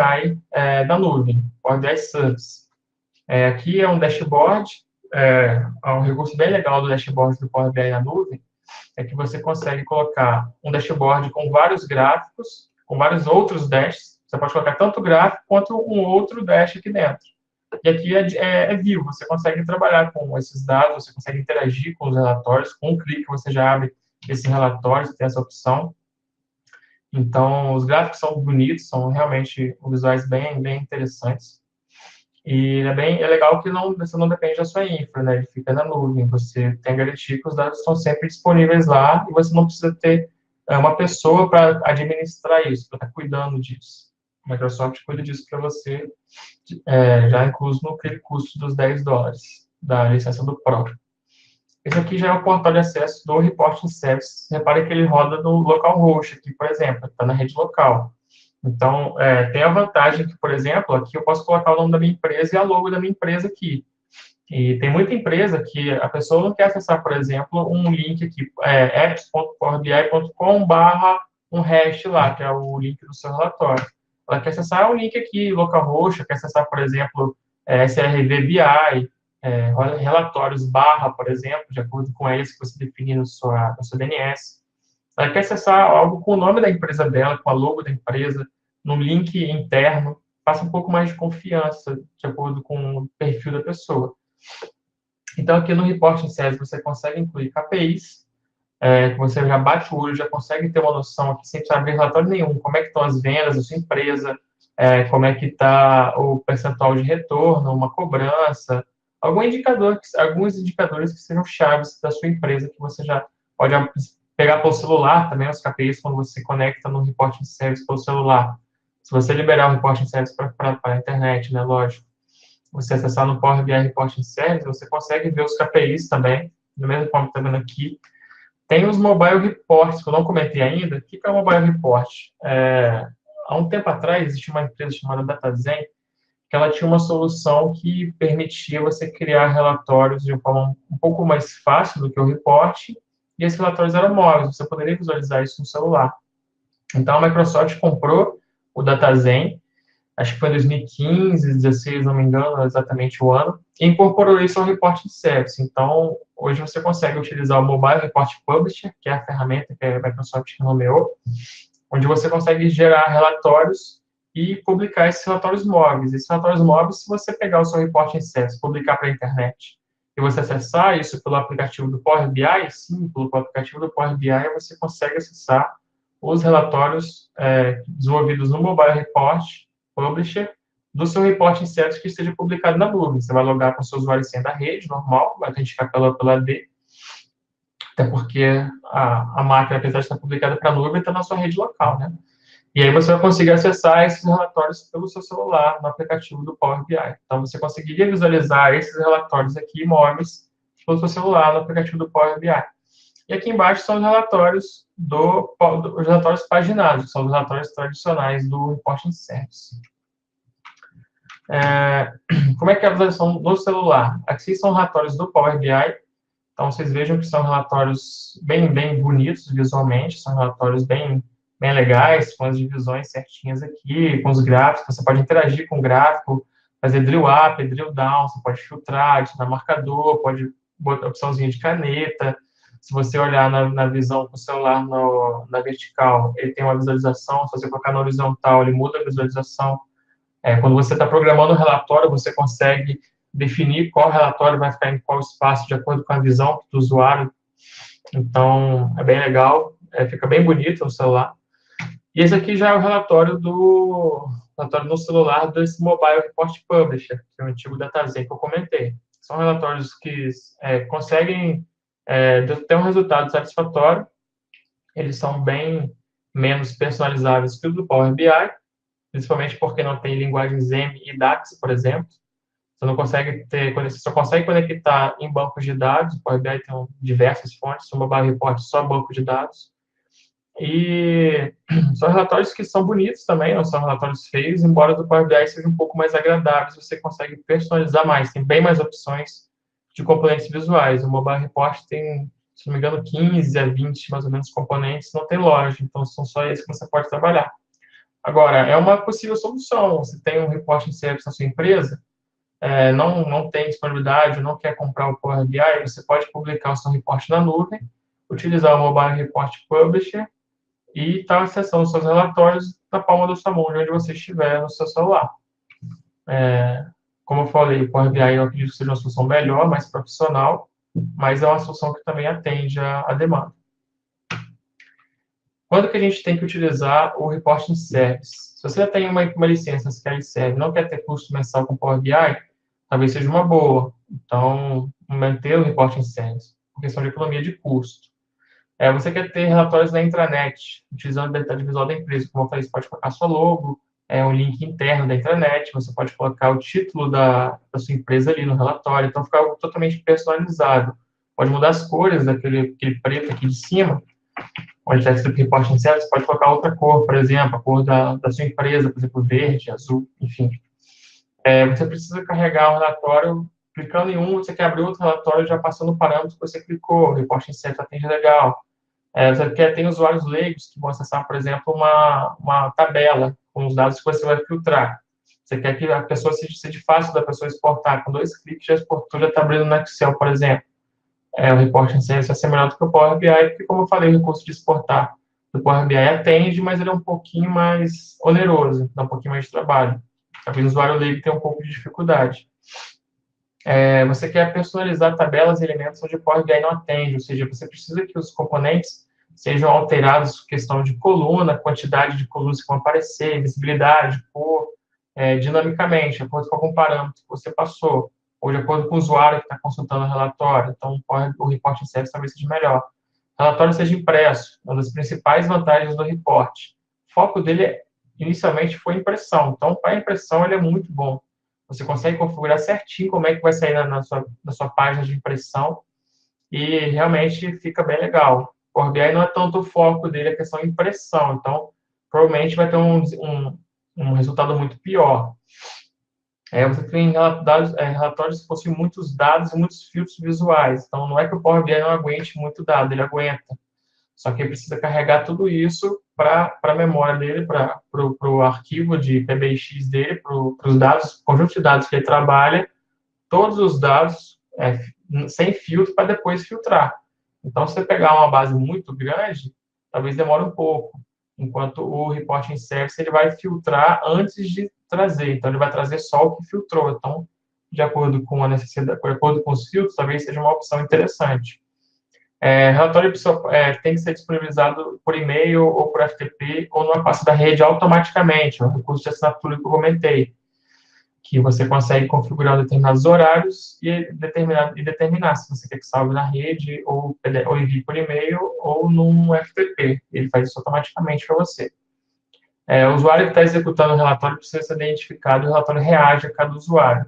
da nuvem, Power BI Service. Aqui é um dashboard, um recurso bem legal do dashboard do Power BI na nuvem, é que você consegue colocar um dashboard com vários gráficos, com vários outros dashes. Você pode colocar tanto gráfico quanto um outro dash aqui dentro. E aqui é vivo, você consegue trabalhar com esses dados, você consegue interagir com os relatórios, com um clique você já abre esse relatório, você tem essa opção. Então, os gráficos são bonitos, são realmente visuais bem, bem interessantes. E é legal que você não depende da sua infra, né? Ele fica na nuvem, você tem a garantia que os dados estão sempre disponíveis lá e você não precisa ter uma pessoa para administrar isso, para estar cuidando disso. A Microsoft cuida disso para você, já incluso no custo dos $10 da licença do Pro. Esse aqui já é o portal de acesso do Reporting Service. Repare que ele roda no localhost aqui, por exemplo, está na rede local. Então, tem a vantagem que, por exemplo, aqui eu posso colocar o nome da minha empresa e a logo da minha empresa aqui. E tem muita empresa que a pessoa não quer acessar, por exemplo, um link aqui, apps.powerbi.com/ um hash lá, que é o link do seu relatório. Ela quer acessar o link aqui, localhost, quer acessar, por exemplo, SRV BI, relatórios /, por exemplo, de acordo com eles que você definir no seu DNS. Ela quer acessar algo com o nome da empresa dela, com a logo da empresa, no link interno, passa um pouco mais de confiança, de acordo com o perfil da pessoa. Então, aqui no Reporting Service, você consegue incluir KPIs, que você já bate o olho, já consegue ter uma noção aqui, sem precisar abrir relatório nenhum, como é que estão as vendas da sua empresa, como é que está o percentual de retorno, uma cobrança, alguns indicadores que sejam chaves da sua empresa, que você já pode pegar pelo celular também, os KPIs, quando você conecta no Reporting Service pelo celular. Se você liberar o Reporting Service para a internet, né, lógico, você acessar no Power BI Reporting Service, você consegue ver os KPIs também, da mesma forma que está vendo aqui. Tem os Mobile Reports, que eu não comentei ainda. O que é o Mobile Report? Há um tempo atrás, existia uma empresa chamada DataZen, que ela tinha uma solução que permitia você criar relatórios de uma forma um pouco mais fácil do que o report, e esses relatórios eram móveis, você poderia visualizar isso no celular. Então, a Microsoft comprou o DataZen, acho que foi em 2015, 2016, não me engano exatamente o ano, e incorporou isso ao Reporting Service. Então, hoje você consegue utilizar o Mobile Report Publisher, que é a ferramenta que a Microsoft nomeou, onde você consegue gerar relatórios e publicar esses relatórios móveis. Esses relatórios móveis, se você pegar o seu Reporting Service, publicar para a internet, e você acessar isso pelo aplicativo do Power BI, sim, pelo aplicativo do Power BI, você consegue acessar os relatórios desenvolvidos no Mobile Report Publisher do seu Reporting Service que esteja publicado na nuvem. Você vai logar com o seu usuário e senha da rede, normal, vai autenticar pela AD, até porque a máquina, apesar de estar publicada para a nuvem, está na sua rede local, né? E aí você vai conseguir acessar esses relatórios pelo seu celular, no aplicativo do Power BI. Então, você conseguiria visualizar esses relatórios aqui, móveis, pelo seu celular, no aplicativo do Power BI. E aqui embaixo são os relatórios os relatórios paginados, que são os relatórios tradicionais do Reporting Service. Como é que é a visualização no celular? Aqui são relatórios do Power BI. Então, vocês vejam que são relatórios bem, bem bonitos visualmente, são relatórios bem, bem legais, com as divisões certinhas aqui, com os gráficos. Você pode interagir com o gráfico, fazer drill up, drill down, você pode filtrar, adicionar marcador, pode botar a opçãozinha de caneta. Se você olhar na visão com o celular na vertical, ele tem uma visualização. Se você colocar na horizontal, ele muda a visualização. Quando você está programando o relatório, você consegue definir qual relatório vai ficar em qual espaço, de acordo com a visão do usuário. Então, é bem legal, fica bem bonito no celular. E esse aqui já é o relatório no celular desse Mobile Report Publisher, que é o antigo DataZen que eu comentei. São relatórios que conseguem ter um resultado satisfatório. Eles são bem menos personalizáveis que o do Power BI, principalmente porque não tem linguagens M e DAX, por exemplo. Você só consegue conectar em bancos de dados. O Power BI tem diversas fontes, o Mobile Report só banco de dados. E são relatórios que são bonitos também, não são relatórios feios, embora do Power BI sejam um pouco mais agradáveis, você consegue personalizar mais, tem bem mais opções de componentes visuais. O Mobile Report tem, se não me engano, 15 a 20 mais ou menos componentes, não tem loja, então são só esses que você pode trabalhar. Agora, é uma possível solução. Você tem um reporting service na sua empresa, não tem disponibilidade, não quer comprar o Power BI, você pode publicar o seu report na nuvem, utilizar o Mobile Report Publisher e estar acessando os seus relatórios na palma da sua mão, de onde você estiver no seu celular. Como eu falei, o Power BI eu acredito que seja uma solução melhor, mais profissional, mas é uma solução que também atende a demanda. Quando que a gente tem que utilizar o Reporting Service? Se você já tem uma licença SQL Server, não quer ter custo mensal com o Power BI, talvez seja uma boa. Então, manter o Reporting Service, por questão de economia de custo. Você quer ter relatórios na intranet, utilizando a identidade visual da empresa. Como eu falei, você pode colocar sua logo, um link interno da intranet, você pode colocar o título da sua empresa ali no relatório, então fica algo totalmente personalizado. Pode mudar as cores daquele preto aqui de cima, onde está escrito Reporting Service, você pode colocar outra cor, por exemplo, a cor da sua empresa, por exemplo, verde, azul, enfim. Você precisa carregar o relatório, clicando em um, você quer abrir outro relatório já passando o parâmetro que você clicou, o Reporting Service atende legal. Você quer ter usuários leigos que vão acessar, por exemplo, uma tabela com os dados que você vai filtrar. Você quer que a pessoa seja fácil da pessoa exportar. Com 2 cliques já exportou, já está abrindo no Excel, por exemplo. O Reporting Service vai ser melhor do que o Power BI, porque, como eu falei, o recurso de exportar do Power BI atende, mas ele é um pouquinho mais oneroso, dá um pouquinho mais de trabalho. Talvez o usuário leigo tenha um pouco de dificuldade. Você quer personalizar tabelas e elementos onde o Power BI não atende, ou seja, você precisa que os componentes sejam alterados, questão de coluna, quantidade de colunas que vão aparecer, visibilidade, cor, dinamicamente, de acordo com algum parâmetro que você passou, ou de acordo com o usuário que está consultando o relatório. Então, o Reporting Service talvez seja melhor. O relatório seja impresso, uma das principais vantagens do report. O foco dele, inicialmente, foi impressão. Então, para impressão, ele é muito bom. Você consegue configurar certinho como é que vai sair na sua página de impressão e realmente fica bem legal. O Power BI não é tanto o foco dele, a questão de impressão. Então, provavelmente vai ter um resultado muito pior. Você tem relatórios que possuem muitos dados e muitos filtros visuais. Então, não é que o Power BI não aguente muito dado, ele aguenta. Só que ele precisa carregar tudo isso para a memória dele, para o arquivo de PBX dele, para os dados, conjunto de dados que ele trabalha, todos os dados sem filtro para depois filtrar. Então, se você pegar uma base muito grande, talvez demore um pouco, enquanto o Reporting Service ele vai filtrar antes de trazer. Então, ele vai trazer só o que filtrou. Então, de acordo com a necessidade, de acordo com os filtros, talvez seja uma opção interessante. Relatório tem que ser disponibilizado por e-mail ou por FTP ou numa pasta da rede automaticamente, um recurso de assinatura que eu comentei, que você consegue configurar determinados horários e determinar se você quer que salve na rede ou envie por e-mail ou num FTP. Ele faz isso automaticamente para você. O usuário que está executando o relatório precisa ser identificado, o relatório reage a cada usuário.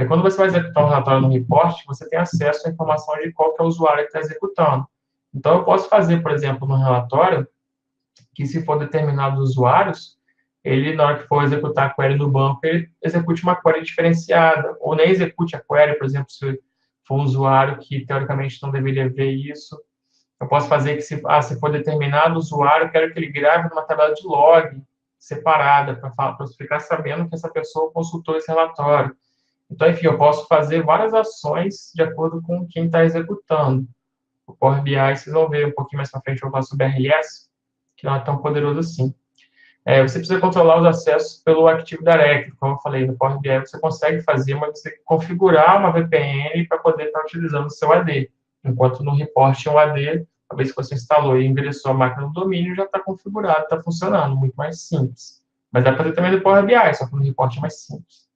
Quando você vai executar um relatório no report, você tem acesso à informação de qual que é o usuário que está executando. Então, eu posso fazer, por exemplo, no relatório, que se for determinados usuários, ele, na hora que for executar a query no banco, ele execute uma query diferenciada, ou nem execute a query, por exemplo, se for um usuário que, teoricamente, não deveria ver isso. Eu posso fazer que, se for determinado usuário, eu quero que ele grave numa tabela de log separada, para ficar sabendo que essa pessoa consultou esse relatório. Então, enfim, eu posso fazer várias ações de acordo com quem está executando. O Power BI, vocês vão ver um pouquinho mais para frente, eu faço o BRS, que não é tão poderoso assim. Você precisa controlar os acessos pelo Active Directory, como eu falei, no Power BI você consegue fazer, mas você tem que configurar uma VPN para poder estar utilizando o seu AD. Enquanto no report um AD, uma vez que você instalou e ingressou a máquina no domínio, já está configurado, está funcionando, muito mais simples. Mas dá para fazer também no Power BI, só que no report é mais simples.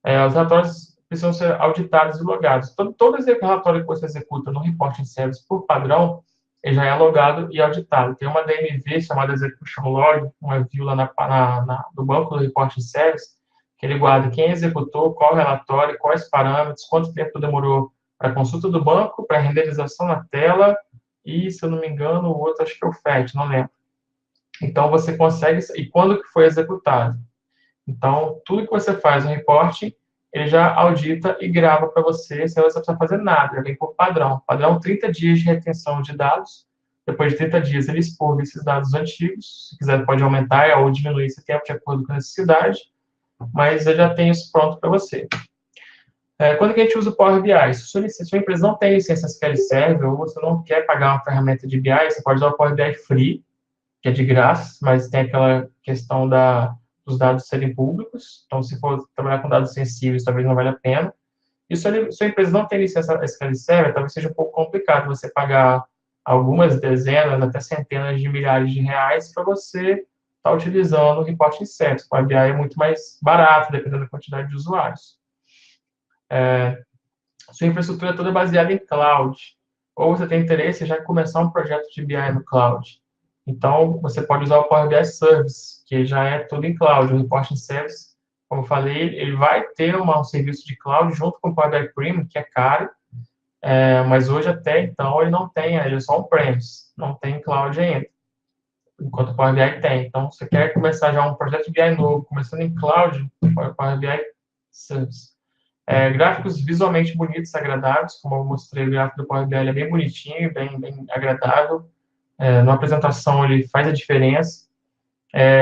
Os relatórios precisam ser auditados e logados. Todo esse relatório que você executa no Reporting Service, por padrão, ele já é logado e auditado. Tem uma DMV chamada Execution Log, uma view lá no banco do Reporting Service, que ele guarda quem executou, qual relatório, quais parâmetros, quanto tempo demorou para a consulta do banco, para a renderização na tela, e, se eu não me engano, o outro acho que é o FET, não lembro. Então, você consegue... E quando que foi executado? Então, tudo que você faz no reporting, ele já audita e grava para você, sem você precisar fazer nada, já vem por padrão. Padrão, 30 dias de retenção de dados. Depois de 30 dias, ele expurga esses dados antigos. Se quiser, pode aumentar ou diminuir esse tempo de acordo com a necessidade, mas ele já tem isso pronto para você. Quando que a gente usa o Power BI? Se sua empresa não tem licença SQL Server ou você não quer pagar uma ferramenta de BI, você pode usar o Power BI Free, que é de graça, mas tem aquela questão dos dados serem públicos. Então, se for trabalhar com dados sensíveis, talvez não valha a pena. E se a sua empresa não tem licença SQL Server, talvez seja um pouco complicado você pagar algumas dezenas, até centenas de milhares de reais para você estar utilizando o Reporting Service. O Power BI é muito mais barato, dependendo da quantidade de usuários. Sua infraestrutura é toda baseada em cloud. Ou você tem interesse em já começar um projeto de BI no cloud. Então, você pode usar o Power BI Service, que já é tudo em cloud. O Reporting Service, como eu falei, ele vai ter um serviço de cloud junto com o Power BI Premium, que é caro, mas hoje até então ele não tem, ele é só on-premise, não tem cloud ainda, enquanto o Power BI tem. Então, se você quer começar já um projeto de BI novo, começando em cloud, o Power BI Service. Gráficos visualmente bonitos, agradáveis, como eu mostrei, o gráfico do Power BI é bem bonitinho, bem agradável. Na apresentação ele faz a diferença.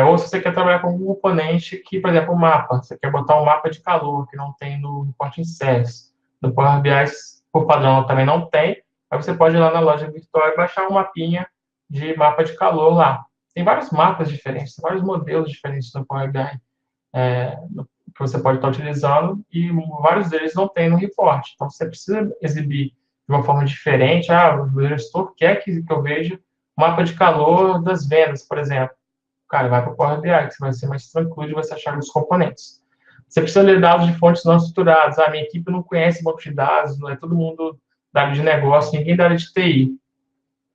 Ou se você quer trabalhar com algum componente que, por exemplo, o mapa, você quer botar um mapa de calor, que não tem no Reporting Service. No Power BI, por padrão, também não tem. Aí você pode ir lá na loja virtual e baixar um mapinha de mapa de calor lá. Tem vários mapas diferentes, vários modelos diferentes no Power BI que você pode estar utilizando, e vários deles não tem no report. Então, você precisa exibir de uma forma diferente. O gestor quer que eu veja mapa de calor das vendas, por exemplo. Cara, vai para o Power BI, que você vai ser mais tranquilo de você achar os componentes. Você precisa ler dados de fontes não estruturadas. Minha equipe não conhece banco de dados, não é todo mundo da área de negócio, ninguém da área de TI.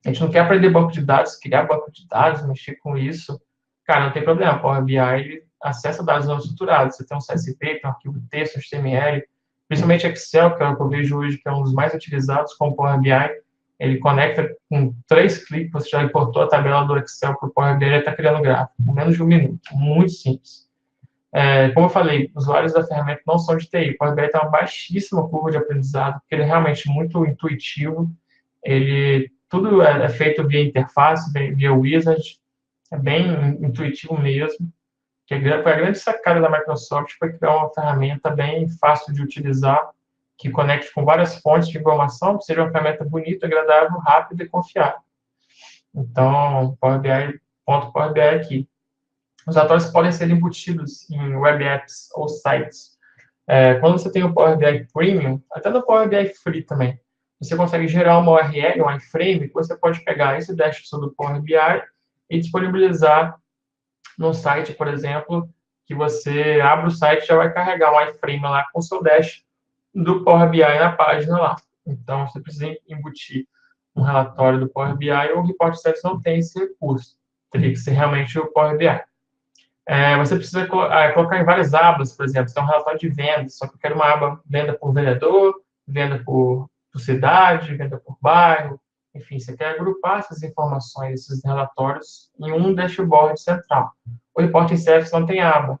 A gente não quer aprender banco de dados, criar banco de dados, mexer com isso. Cara, não tem problema. O Power BI, ele acessa dados não estruturados. Você tem um CSV, tem um arquivo texto, HTML, principalmente Excel, que é o que eu vejo hoje que é um dos mais utilizados com o Power BI. Ele conecta com 3 cliques, você já importou a tabela do Excel para o Power BI, ele está criando gráfico, em menos de 1 minuto. Muito simples. Como eu falei, usuários da ferramenta não são de TI. O Power BI tem uma baixíssima curva de aprendizado, porque ele é realmente muito intuitivo. Tudo é feito via interface, via wizard, é bem intuitivo mesmo. Que foi a grande sacada da Microsoft, foi criar uma ferramenta bem fácil de utilizar, que conecte com várias fontes de informação, que seja uma ferramenta bonita, agradável, rápida e confiável. Então, Power BI aqui. Os relatórios podem ser embutidos em web apps ou sites. Quando você tem o Power BI Premium, até no Power BI Free também, você consegue gerar uma URL, um iframe, que você pode pegar esse dashboard do Power BI e disponibilizar no site, por exemplo, que você abre o site e já vai carregar um iframe lá com o seu dash do Power BI na página lá. Então, você precisa embutir um relatório do Power BI, ou o Report Service não tem esse recurso. Teria que ser realmente o Power BI. Você precisa colocar em várias abas, por exemplo, você tem um relatório de vendas, só que eu quero uma aba venda por vendedor, venda por cidade, venda por bairro, enfim, você quer agrupar essas informações, esses relatórios, em um dashboard central. O Reporting Service não tem aba,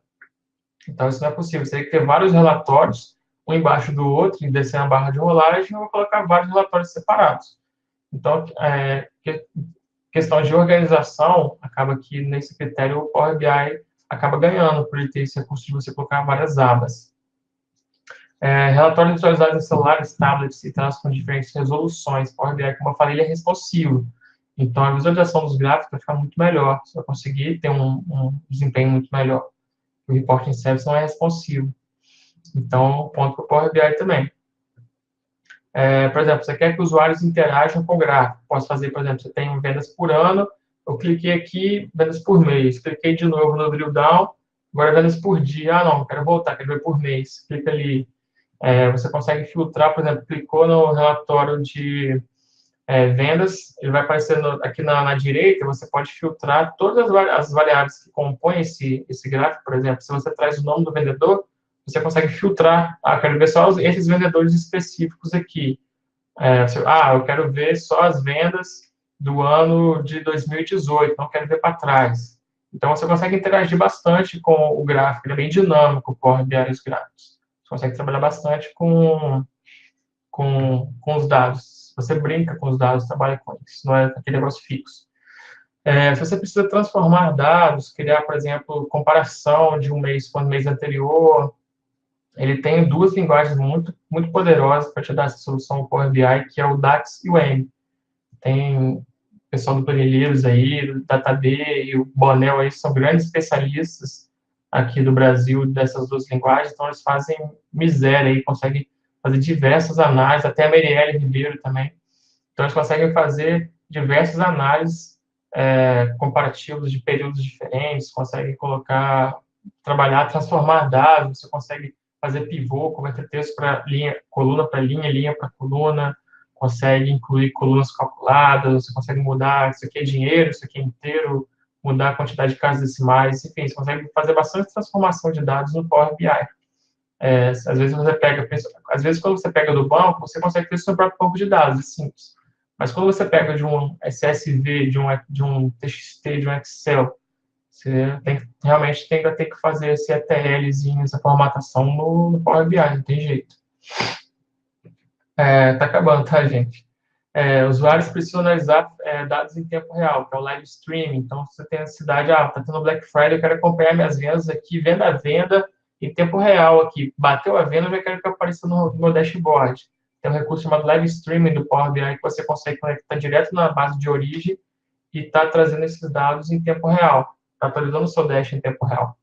então isso não é possível. Você tem que ter vários relatórios, um embaixo do outro, e descer a barra de rolagem, ou colocar vários relatórios separados. Então, questão de organização, acaba que nesse critério o Power BI acaba ganhando, por ele ter esse recurso de você colocar várias abas. Relatórios visualizados em celulares, tablets e telas com diferentes resoluções. Power BI, como eu falei, ele é responsivo. Então, a visualização dos gráficos vai ficar muito melhor, você vai conseguir ter um desempenho muito melhor. O reporting service não é responsivo. Então, ponto para o Power BI também. Por exemplo, você quer que os usuários interajam com o gráfico. Posso fazer, por exemplo, você tem vendas por ano, eu cliquei aqui, vendas por mês. Cliquei de novo no drill down, agora vendas por dia. Ah, não, quero voltar, quero ver por mês. Clica ali. Você consegue filtrar, por exemplo, clicou no relatório de vendas, ele vai aparecer aqui na direita, você pode filtrar todas as variáveis que compõem esse gráfico. Por exemplo, se você traz o nome do vendedor, você consegue filtrar. Quero ver só esses vendedores específicos aqui. Eu quero ver só as vendas do ano de 2018, não quero ver para trás. Então, você consegue interagir bastante com o gráfico, ele é bem dinâmico, o Power BI os gráficos. Você consegue trabalhar bastante com os dados. Se você brinca com os dados, trabalha com isso, não é aquele negócio fixo. Se você precisa transformar dados, criar, por exemplo, comparação de um mês com o mês anterior, ele tem duas linguagens muito, muito poderosas para te dar essa solução no Power BI, que é o DAX e o M. Tem o pessoal do Planilheiros aí, do DataB e o Bonel aí, são grandes especialistas aqui do Brasil dessas duas linguagens, então eles fazem miséria aí, conseguem fazer diversas análises, até a Marielle Ribeiro também. Então, eles conseguem fazer diversas análises comparativas de períodos diferentes, conseguem trabalhar, transformar dados, você consegue fazer pivô, converter texto para linha, coluna para linha para coluna, consegue incluir colunas calculadas, você consegue mudar, isso aqui é dinheiro, isso aqui é inteiro, mudar a quantidade de casas decimais, enfim, você consegue fazer bastante transformação de dados no Power BI. Às vezes quando você pega do banco, você consegue ter o seu próprio banco de dados, é simples. Mas quando você pega de um SSV, de um TXT, de um Excel, você realmente tem que fazer esse ETLzinho, essa formatação no Power BI, não tem jeito. Tá acabando, tá, gente? Usuários precisam analisar dados em tempo real, que é o live streaming. Então, você tem a necessidade, tá tendo Black Friday, eu quero acompanhar minhas vendas aqui, venda a venda, em tempo real aqui. Bateu a venda, eu já quero que apareça no meu dashboard. Tem um recurso chamado live streaming do Power BI, que você consegue conectar direto na base de origem e está trazendo esses dados em tempo real, está atualizando o seu dash em tempo real.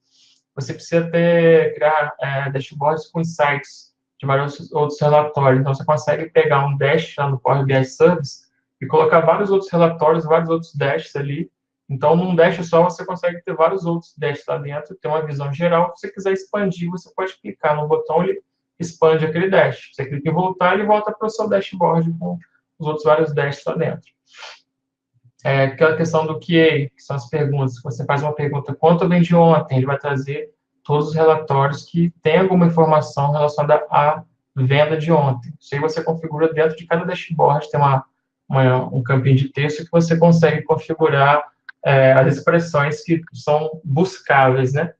Você precisa criar dashboards com insights de vários outros relatórios. Então, você consegue pegar um dash lá no Power BI Service e colocar vários outros relatórios, vários outros dashes ali. Então, num dash só, você consegue ter vários outros dashes lá dentro, ter uma visão geral. Se você quiser expandir, você pode clicar no botão, ele expande aquele dash. Você clica em voltar, ele volta para o seu dashboard com os outros vários dashes lá dentro. Aquela questão do QA, que são as perguntas. Você faz uma pergunta, quanto eu vendi ontem? Ele vai trazer todos os relatórios que tem alguma informação relacionada à venda de ontem. Isso aí você configura dentro de cada dashboard, tem um campinho de texto que você consegue configurar as expressões que são buscáveis, né?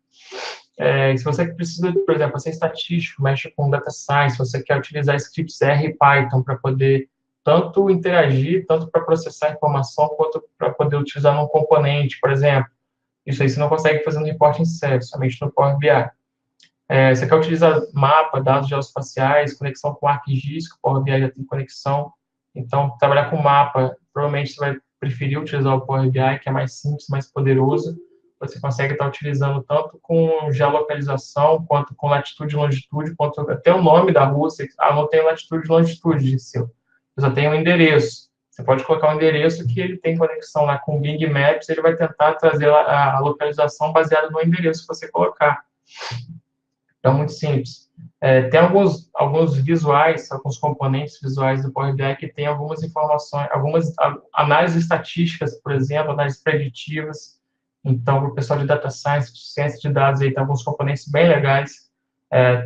Se você precisa, por exemplo, você é estatístico, mexe com data science, você quer utilizar scripts R e Python para poder tanto interagir, tanto para processar informação, quanto para poder utilizar num componente, por exemplo. Isso aí você não consegue fazer no reporting service, somente no Power BI. Você quer utilizar mapa, dados geoespaciais, conexão com ArcGIS, que o Power BI já tem conexão. Então, trabalhar com mapa, provavelmente você vai preferir utilizar o Power BI, que é mais simples, mais poderoso. Você consegue estar utilizando tanto com geolocalização, quanto com latitude e longitude, quanto até o nome da rua. Não tem latitude e longitude de seu. Você só tem um endereço. Você pode colocar um endereço que ele tem conexão lá com o Bing Maps, ele vai tentar trazer a localização baseada no endereço que você colocar. Então, muito simples. Tem alguns visuais, alguns componentes visuais do Power BI que tem algumas informações, algumas análises estatísticas, por exemplo, análises preditivas. Então, para o pessoal de Data Science, de ciência de dados, aí tem alguns componentes bem legais.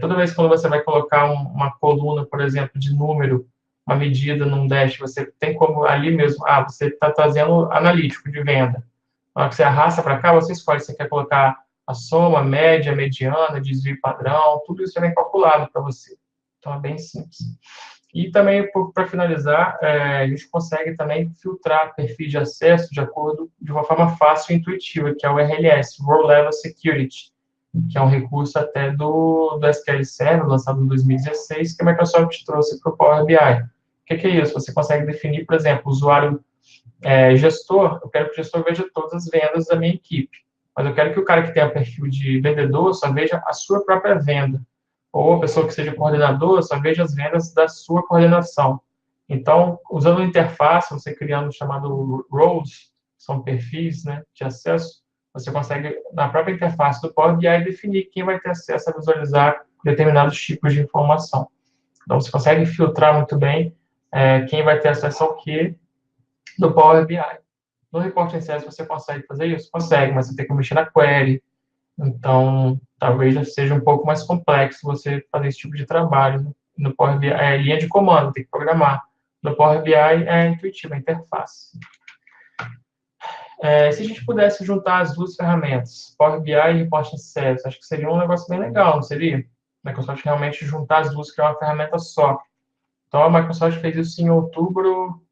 Toda vez que você vai colocar uma coluna, por exemplo, de número, uma medida num dash, você tem como ali mesmo, você está trazendo analítico de venda. Na hora que você arrasta para cá, você escolhe se você quer colocar a soma, média, mediana, desvio padrão, tudo isso já vem calculado para você. Então, é bem simples. E também, para finalizar, a gente consegue também filtrar perfis de acesso de uma forma fácil e intuitiva, que é o RLS, Row Level Security, que é um recurso até do SQL Server, lançado em 2016, que a Microsoft trouxe para o Power BI. O que é isso? Você consegue definir, por exemplo, o usuário Gestor, eu quero que o gestor veja todas as vendas da minha equipe, mas eu quero que o cara que tenha perfil de vendedor só veja a sua própria venda, ou a pessoa que seja coordenador só veja as vendas da sua coordenação. Então, usando a interface, você criando o chamado roles, são perfis, né, de acesso, você consegue, na própria interface do Power BI, definir quem vai ter acesso a visualizar determinados tipos de informação. Então, você consegue filtrar muito bem quem vai ter acesso ao que do Power BI. No Reporting Service você consegue fazer isso? Consegue, mas você tem que mexer na query. Então, talvez já seja um pouco mais complexo você fazer esse tipo de trabalho. No Power BI é linha de comando, tem que programar. No Power BI é intuitivo, é interface. Se a gente pudesse juntar as duas ferramentas, Power BI e Reporting Service, acho que seria um negócio bem legal, não seria? A Microsoft realmente juntar as duas, criar uma ferramenta só. Então, a Microsoft fez isso em outubro,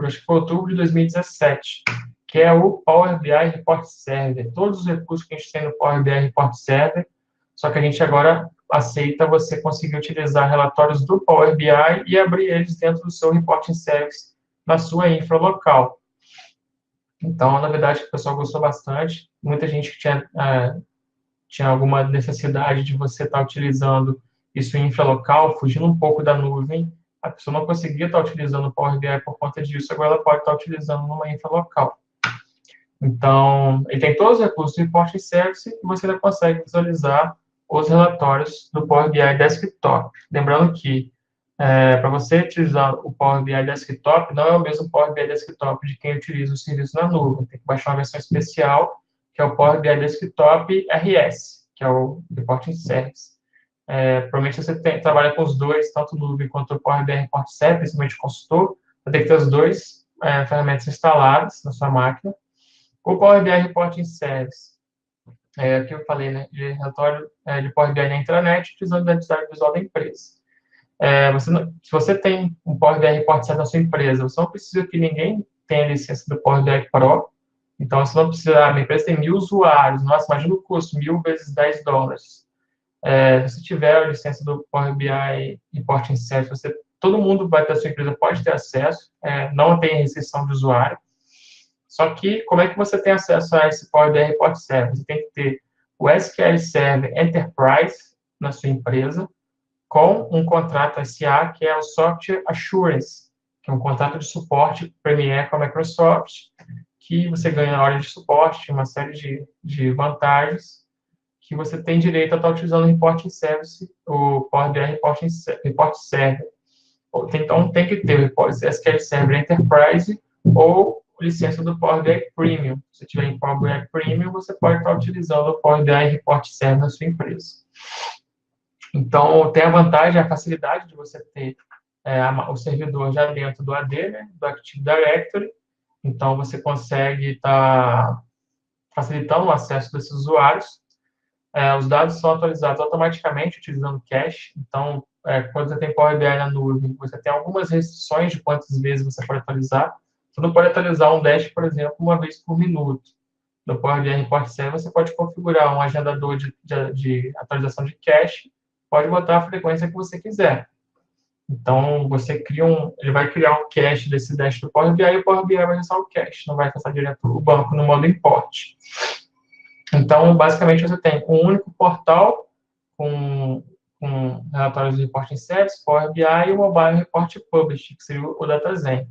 acho que foi outubro de 2017, que é o Power BI Report Server. Todos os recursos que a gente tem no Power BI Report Server, só que a gente agora aceita você conseguir utilizar relatórios do Power BI e abrir eles dentro do seu Reporting Service na sua infra local. Então, na verdade, o pessoal gostou bastante. Muita gente que tinha alguma necessidade de você estar utilizando isso em infra local, fugindo um pouco da nuvem. A pessoa não conseguia estar utilizando o Power BI por conta disso, agora ela pode estar utilizando numa infra local. Então, ele tem todos os recursos do Reporting Service e você ainda consegue visualizar os relatórios do Power BI Desktop. Lembrando que, para você utilizar o Power BI Desktop, não é o mesmo Power BI Desktop de quem utiliza o serviço na nuvem. Tem que baixar uma versão especial, que é o Power BI Desktop RS, que é o Reporting Service. Provavelmente você trabalha com os dois, tanto o nuvem quanto o Power BI Report Service, principalmente consultor, você tem que ter as duas ferramentas instaladas na sua máquina. O Power BI Reporting Service, que eu falei, né, de relatório de Power BI na intranet, utilizando a identidade visual da empresa. Se você tem um Power BI Report Service na sua empresa, você não precisa que ninguém tenha a licença do Power BI Pro, então você não precisa, minha empresa tem 1.000 usuários, nossa, imagina o custo, 1.000 vezes $10. Se você tiver a licença do Power BI Reporting Service, todo mundo vai ter a sua empresa, pode ter acesso, não tem restrição de usuário. Só que, como é que você tem acesso a esse Power BI Report Service? Você tem que ter o SQL Server Enterprise na sua empresa, com um contrato SA, que é o Software Assurance, que é um contrato de suporte Premier com a Microsoft, que você ganha hora de suporte, uma série de vantagens, que você tem direito a estar utilizando o Reporting Service, o Power BI Report Server. Então, tem que ter o SQL Server Enterprise ou licença do Power BI Premium. Se tiver em Power BI Premium, você pode estar utilizando o Power BI Report Server na sua empresa. Então, tem a vantagem, a facilidade de você ter o servidor já dentro do AD, né, do Active Directory. Então, você consegue estar facilitando o acesso desses usuários. Os dados são atualizados automaticamente utilizando cache. Então, quando você tem Power BI na nuvem, você tem algumas restrições de quantas vezes você pode atualizar. Você não pode atualizar um dash, por exemplo, uma vez por minuto. No Power BI Report Server, você pode configurar um agendador de atualização de cache, pode botar a frequência que você quiser. Então, ele vai criar um cache desse dash do Power BI e o Power BI vai acessar o cache, não vai acessar direto o banco no modo import. Então, basicamente, você tem um único portal com relatórios de Reporting Service, Power BI e o Mobile Report Publish, que seria o DataZen.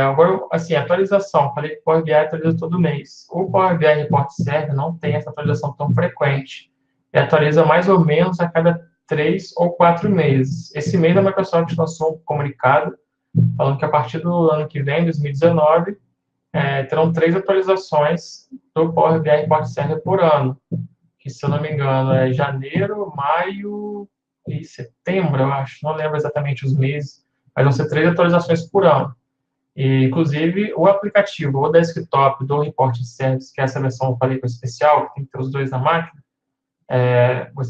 Agora, assim, atualização, falei que o Power BI atualiza todo mês. O Power BI Report Server não tem essa atualização tão frequente. Ele atualiza mais ou menos a cada 3 ou 4 meses. Esse mês a Microsoft lançou um comunicado falando que a partir do ano que vem, 2019, terão 3 atualizações do Power BI Report Server por ano, que, se eu não me engano, é janeiro, maio e setembro, eu acho. Não lembro exatamente os meses, mas vão ser 3 atualizações por ano. E, inclusive, o aplicativo, o desktop do Reporting Service, que é essa versão que eu falei que é especial, que tem que ter os dois na máquina,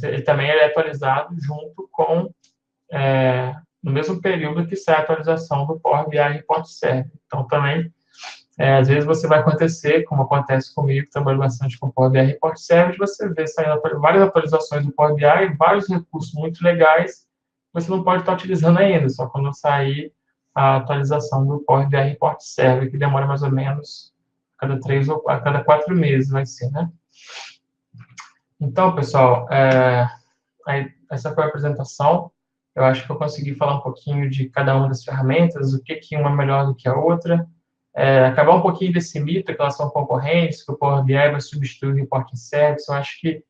ele também é atualizado junto com, no mesmo período que sai a atualização do Power BI Report Server. Então, também, às vezes você vai acontecer, como acontece comigo, que trabalho bastante com o Power BI Report Server, você vê saindo várias atualizações do Power BI, vários recursos muito legais, você não pode estar utilizando ainda, só quando sair a atualização do Power BI Report Server, que demora mais ou menos a cada 3 ou a cada 4 meses, vai ser, né? Então, pessoal, essa foi a apresentação. Eu acho que eu consegui falar um pouquinho de cada uma das ferramentas, o que uma é melhor do que a outra, acabar um pouquinho desse mito que elas são concorrentes, que o Power BI vai substituir o Reporting Service. Eu acho que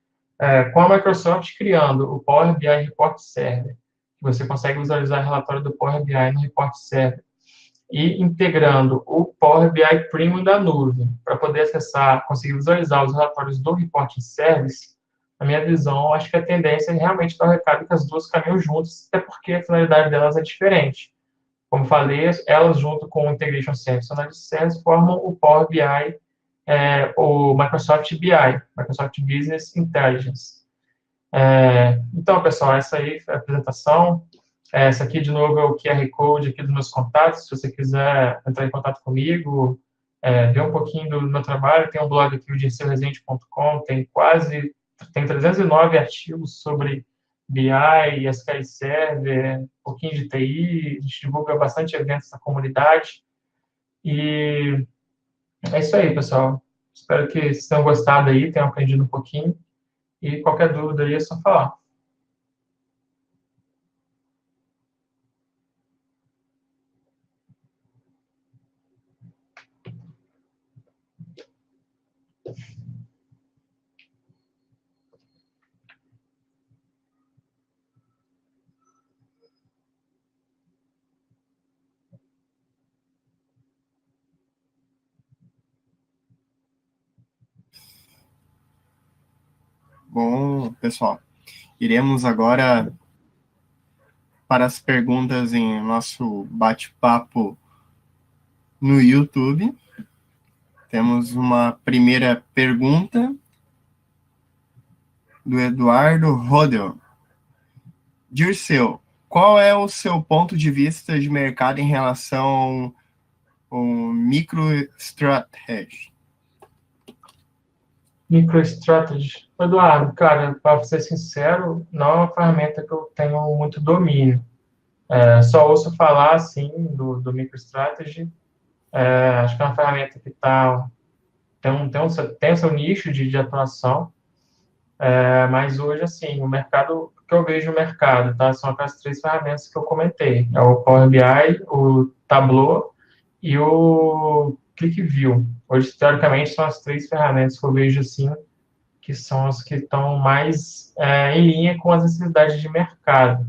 com a Microsoft criando o Power BI Report Server, você consegue visualizar o relatório do Power BI no Report Server, e integrando o Power BI Premium da nuvem, para poder acessar, conseguir visualizar os relatórios do Reporting Service, na minha visão, acho que a tendência é realmente dar o recado que as duas caminham juntas, até porque a finalidade delas é diferente. Como falei, elas, junto com o Integration Service e o Analysis Service, formam o Power BI, o Microsoft BI, Microsoft Business Intelligence. Então, pessoal, essa aí foi a apresentação. Essa aqui, de novo, é o QR Code aqui dos meus contatos. Se você quiser entrar em contato comigo, ver um pouquinho do meu trabalho, tem um blog aqui, o dirceuresende.com, tem 309 artigos sobre BI, SQL Server, um pouquinho de TI, a gente divulga bastante eventos na comunidade. E é isso aí, pessoal. Espero que vocês tenham gostado aí, tenham aprendido um pouquinho. E qualquer dúvida aí é só falar. Bom, pessoal, iremos agora para as perguntas em nosso bate-papo no YouTube. Temos uma primeira pergunta do Eduardo Rodel. Dirceu, qual é o seu ponto de vista de mercado em relação ao MicroStrategy? MicroStrategy. Eduardo, cara, para ser sincero, não é uma ferramenta que eu tenho muito domínio. Só ouço falar, assim, do MicroStrategy. Acho que é uma ferramenta que tem o seu nicho de atuação, mas hoje, assim, o que eu vejo no mercado, tá, são aquelas 3 ferramentas que eu comentei. É o Power BI, o Tableau e o ClickView. Hoje, teoricamente, são as 3 ferramentas que eu vejo, assim, que são as que estão mais em linha com as necessidades de mercado.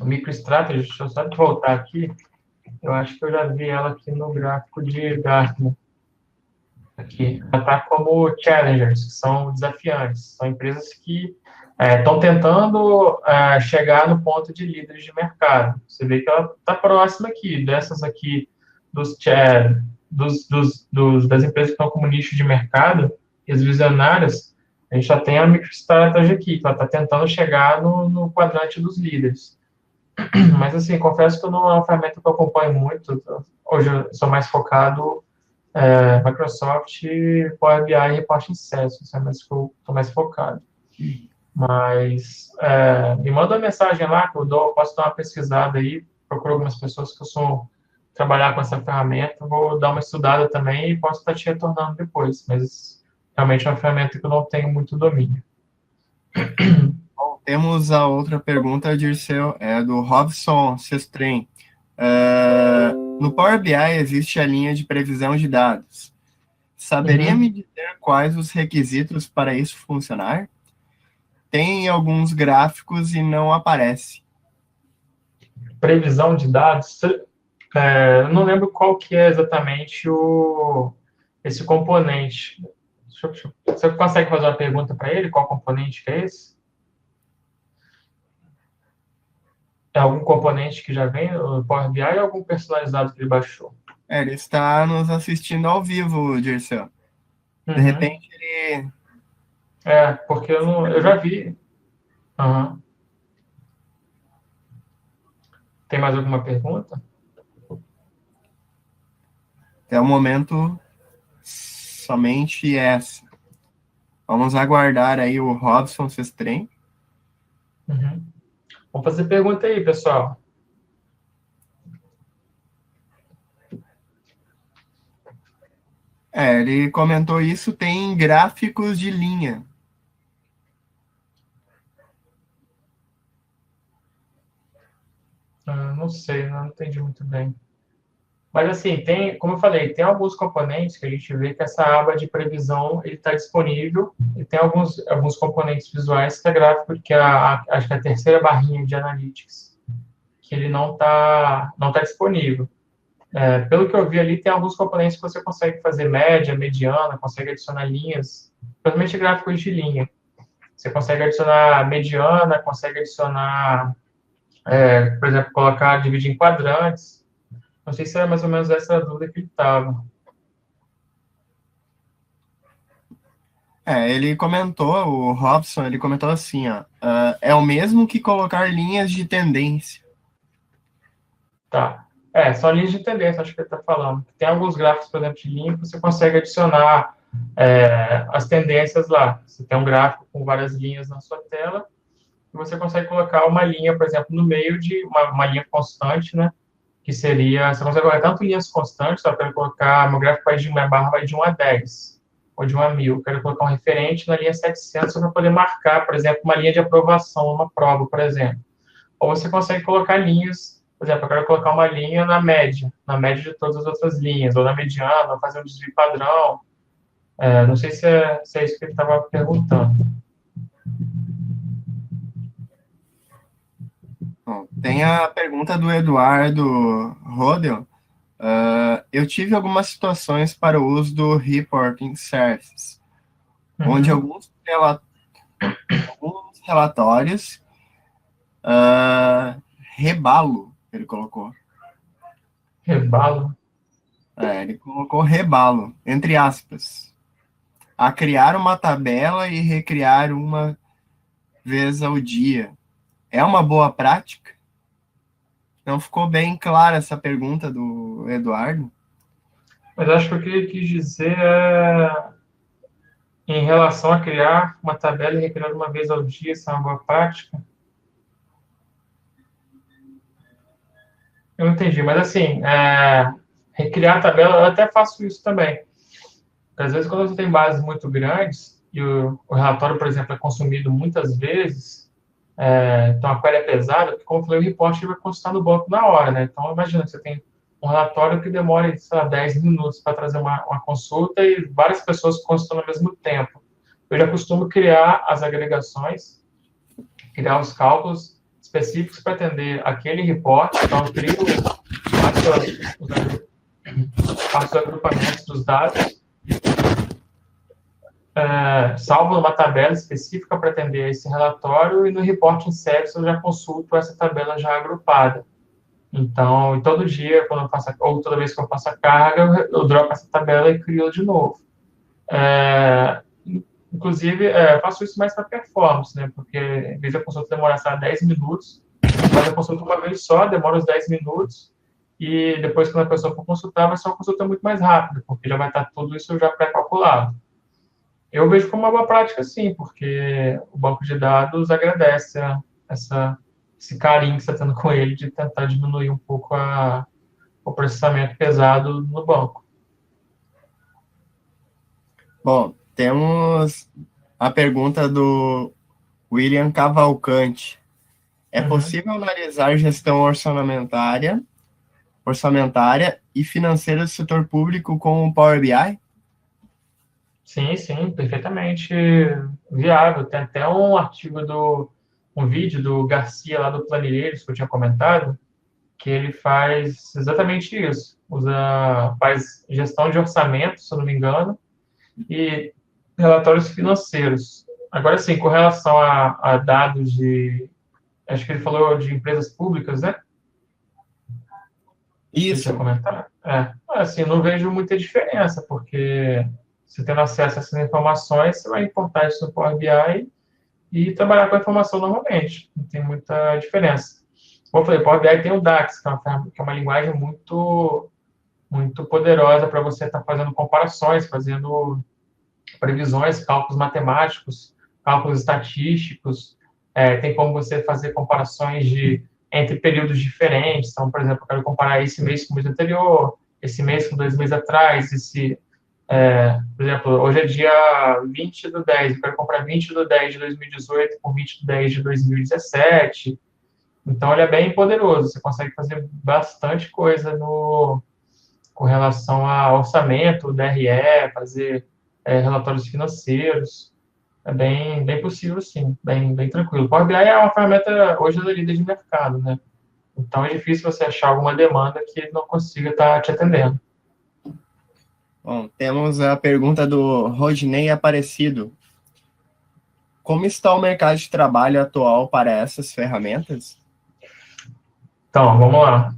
O MicroStrategy, deixa eu só voltar aqui, eu acho que eu já vi ela aqui no gráfico de Gartner. Aqui, ela está como challengers, que são desafiantes, são empresas que estão tentando chegar no ponto de líderes de mercado. Você vê que ela está próxima aqui, dessas aqui, das empresas que estão como nicho de mercado, e as visionárias, a gente já tem a MicroStrategy aqui, que ela está tentando chegar no quadrante dos líderes. Mas, assim, confesso que não é uma ferramenta que eu acompanho muito. Hoje eu sou mais focado Microsoft, Power BI e Reporting Service, são mais que eu estou mais focado. Mas me manda uma mensagem lá, que eu posso dar uma pesquisada aí, procuro algumas pessoas que eu sou trabalhar com essa ferramenta, vou dar uma estudada também e posso estar te retornando depois, mas realmente é uma ferramenta que eu não tenho muito domínio. Bom, temos a outra pergunta, Dirceu, do Robson Sestrem. No Power BI existe a linha de previsão de dados. Saberia me dizer quais os requisitos para isso funcionar? Tem alguns gráficos e não aparece. Previsão de dados, eu não lembro qual que é exatamente esse componente. Você consegue fazer uma pergunta para ele? Qual componente que é esse? É algum componente que já vem no Power BI ou algum personalizado que ele baixou? Ele está nos assistindo ao vivo, Dirceu. De repente ele... porque eu já vi. Tem mais alguma pergunta? Até o momento, somente essa. Vamos aguardar aí o Robson Sestrem. Vamos fazer pergunta aí, pessoal. Ele comentou isso, tem gráficos de linha. Não sei, não entendi muito bem. Mas assim, tem, como eu falei, tem alguns componentes que a gente vê que essa aba de previsão ele está disponível e tem alguns componentes visuais que é gráfico, que é acho que é a terceira barrinha de Analytics, que ele não tá disponível. Pelo que eu vi ali, tem alguns componentes que você consegue fazer média, mediana, consegue adicionar linhas, principalmente gráficos de linha. Você consegue adicionar mediana, consegue adicionar, por exemplo, colocar, dividir em quadrantes. Não sei se era mais ou menos essa a dúvida que ele estava. Ele comentou, o Robson, ele comentou assim, ó, é o mesmo que colocar linhas de tendência. Tá. São linhas de tendência, acho que ele está falando. Tem alguns gráficos, por exemplo, de linha, que você consegue adicionar as tendências lá. Você tem um gráfico com várias linhas na sua tela, e você consegue colocar uma linha, por exemplo, no meio de uma linha constante, né? Que seria, você consegue colocar tanto linhas constantes, só para colocar, meu gráfico minha barra vai de 1 a 10, ou de 1 a 1000. Eu quero colocar um referente na linha 700 para poder marcar, por exemplo, uma linha de aprovação, uma prova, por exemplo. Ou você consegue colocar linhas, por exemplo, eu quero colocar uma linha na média de todas as outras linhas, ou na mediana, ou fazer um desvio padrão. Não sei se é isso que ele estava perguntando. Bom, tem a pergunta do Eduardo Rodel. Eu tive algumas situações para o uso do Reporting Service, onde alguns relatórios rebalo, ele colocou. Rebalo? Ele colocou rebalo, entre aspas. A criar uma tabela e recriar uma vez ao dia. É uma boa prática? Não ficou bem clara essa pergunta do Eduardo. Mas acho que o que ele quis dizer é em relação a criar uma tabela e recriar uma vez ao dia, se é uma boa prática. Eu não entendi, mas assim, recriar a tabela, eu até faço isso também. Porque, às vezes, quando você tem bases muito grandes e o relatório, por exemplo, é consumido muitas vezes, então a query é pesada, porque, como eu falei, o report vai consultar no banco na hora, né? Então, imagina que você tem um relatório que demora, sei lá, 10 minutos para trazer uma consulta e várias pessoas consultam ao mesmo tempo. Eu já costumo criar as agregações, criar os cálculos específicos para atender aquele report, então eu crio faço os agrupamentos dos dados, salvo numa tabela específica para atender esse relatório, e no Reporting Service eu já consulto essa tabela já agrupada. Então, todo dia, quando eu faço, ou toda vez que eu faço a carga, eu dropo essa tabela e crio de novo. Inclusive, eu faço isso mais para performance, né? Porque, em vez de a consulta demorar, 10 minutos, mas a consulta uma vez só, demora os 10 minutos, e depois, quando a pessoa for consultar, vai ser uma consulta muito mais rápida, porque já vai estar tudo isso já pré-calculado. Eu vejo como uma boa prática, sim, porque o banco de dados agradece esse carinho que você está tendo com ele de tentar diminuir um pouco o processamento pesado no banco. Bom, temos a pergunta do William Cavalcante. É possível analisar gestão orçamentária e financeira do setor público com o Power BI? Sim, perfeitamente viável. Tem até um vídeo do Garcia lá do Planilheiros, que eu tinha comentado, que ele faz exatamente isso. Faz gestão de orçamento, se eu não me engano, e relatórios financeiros. Agora, sim, com relação a dados acho que ele falou de empresas públicas, né? Isso. Você comentar? Assim, não vejo muita diferença, porque você tendo acesso a essas informações, você vai importar isso no Power BI e trabalhar com a informação normalmente. Não tem muita diferença. Como eu falei, o Power BI tem o DAX, que é uma linguagem muito, muito poderosa para você estar fazendo comparações, fazendo previsões, cálculos matemáticos, cálculos estatísticos. Tem como você fazer comparações entre períodos diferentes. Então, por exemplo, eu quero comparar esse mês com o mês anterior, esse mês com 2 meses atrás, Por exemplo, hoje é dia 20/10, eu quero comprar 20/10 de 2018 com 20/10 de 2017. Então, ele é bem poderoso, você consegue fazer bastante coisa com relação a orçamento, DRE, fazer relatórios financeiros. É bem possível, sim, bem tranquilo. Power BI é uma ferramenta, hoje, da líder de mercado, né? Então, é difícil você achar alguma demanda que ele não consiga estar te atendendo. Bom, temos a pergunta do Rodney Aparecido. Como está o mercado de trabalho atual para essas ferramentas? Então, vamos lá.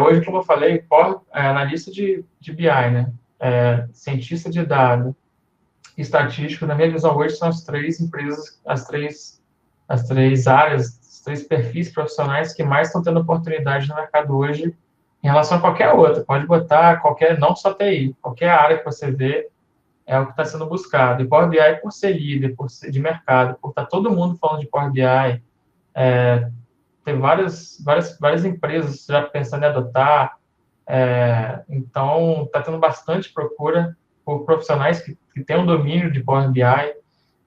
Hoje, como eu falei, analista de BI, né? Cientista de dados, estatístico, na minha visão hoje, são as três empresas, as três áreas, os três perfis profissionais que mais estão tendo oportunidade no mercado hoje em relação a qualquer outra. Pode botar qualquer, não só TI, qualquer área que você vê é o que está sendo buscado. E Power BI, por ser líder, por ser de mercado, por estar todo mundo falando de Power BI, tem várias empresas já pensando em adotar. Então, está tendo bastante procura por profissionais que têm um domínio de Power BI.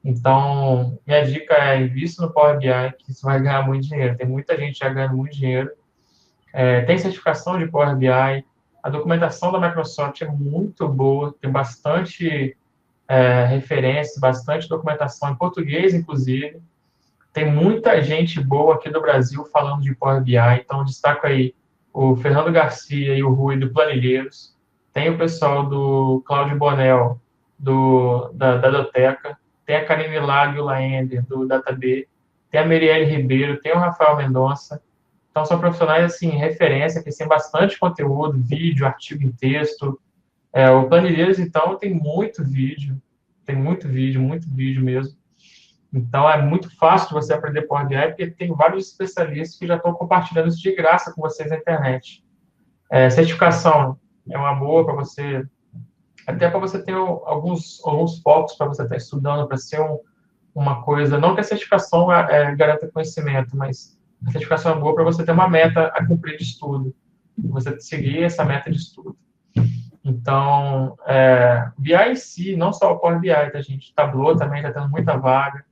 Então, minha dica é invista no Power BI, que isso vai ganhar muito dinheiro. Tem muita gente já ganhando muito dinheiro. Tem certificação de Power BI. A documentação da Microsoft é muito boa, tem bastante referência, bastante documentação em português, inclusive. Tem muita gente boa aqui do Brasil falando de Power BI, então destaco aí o Fernando Garcia e o Rui do Planilheiros. Tem o pessoal do Cláudio Bonel, da Doteca. Tem a Karine Lag e o Laender, do DataB. Tem a Merielle Ribeiro, tem o Rafael Mendonça. Então, são profissionais, assim, referência, que têm bastante conteúdo, vídeo, artigo em texto. O Planilheiros, então, tem muito vídeo muito vídeo mesmo. Então, é muito fácil de você aprender Power BI, porque tem vários especialistas que já estão compartilhando isso de graça com vocês na internet. Certificação é uma boa para você, até para você ter alguns focos para você estar estudando, para ser uma coisa, não que a certificação garanta conhecimento, mas a certificação é boa para você ter uma meta a cumprir de estudo, você seguir essa meta de estudo. Então, BI em si, não só o Power BI, tá, gente? Tableau também está tendo muita vaga.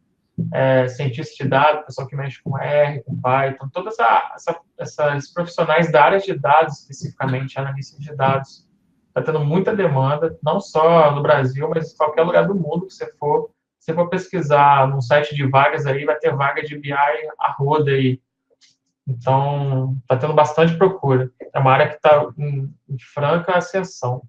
Cientista de dados, pessoal que mexe com R, com Python, todos esses profissionais da área de dados, especificamente, analistas de dados, está tendo muita demanda, não só no Brasil, mas em qualquer lugar do mundo que você for. Se você for pesquisar num site de vagas aí, vai ter vaga de BI a roda aí. Então, está tendo bastante procura. É uma área que está em franca ascensão.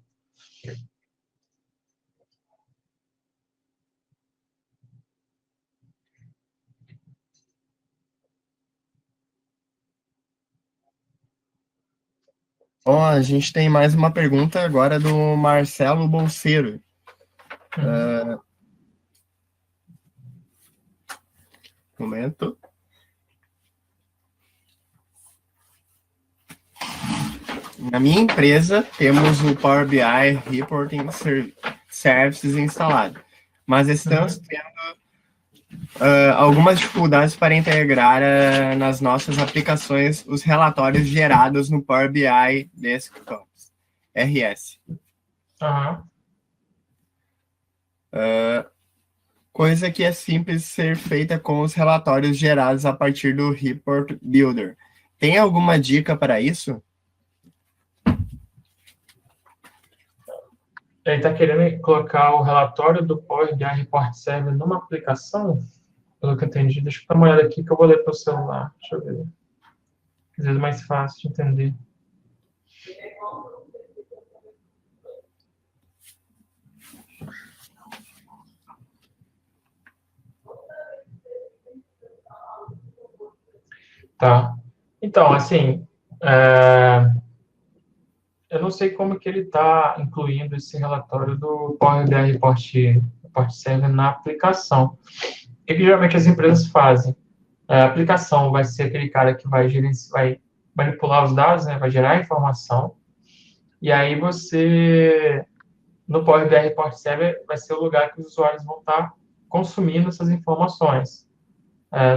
Bom, a gente tem mais uma pergunta agora do Marcelo Bolseiro. Momento. Na minha empresa, temos o Power BI Reporting Services instalado, mas estamos tendo algumas dificuldades para integrar nas nossas aplicações os relatórios gerados no Power BI Desktop, RS. Coisa que é simples ser feita com os relatórios gerados a partir do Report Builder. Tem alguma dica para isso? Ele está querendo colocar o relatório do Power BI Report Server numa aplicação? Pelo que eu entendi. Deixa eu dar uma olhada aqui que eu vou ler pelo celular. Deixa eu ver. Às vezes é mais fácil de entender. Tá. Então, assim, eu não sei como que ele está incluindo esse relatório do Power BI Report Server na aplicação. O que geralmente as empresas fazem? A aplicação vai ser aquele cara que vai manipular os dados, né, vai gerar informação, e aí você, no Power BI Report Server, vai ser o lugar que os usuários vão estar consumindo essas informações.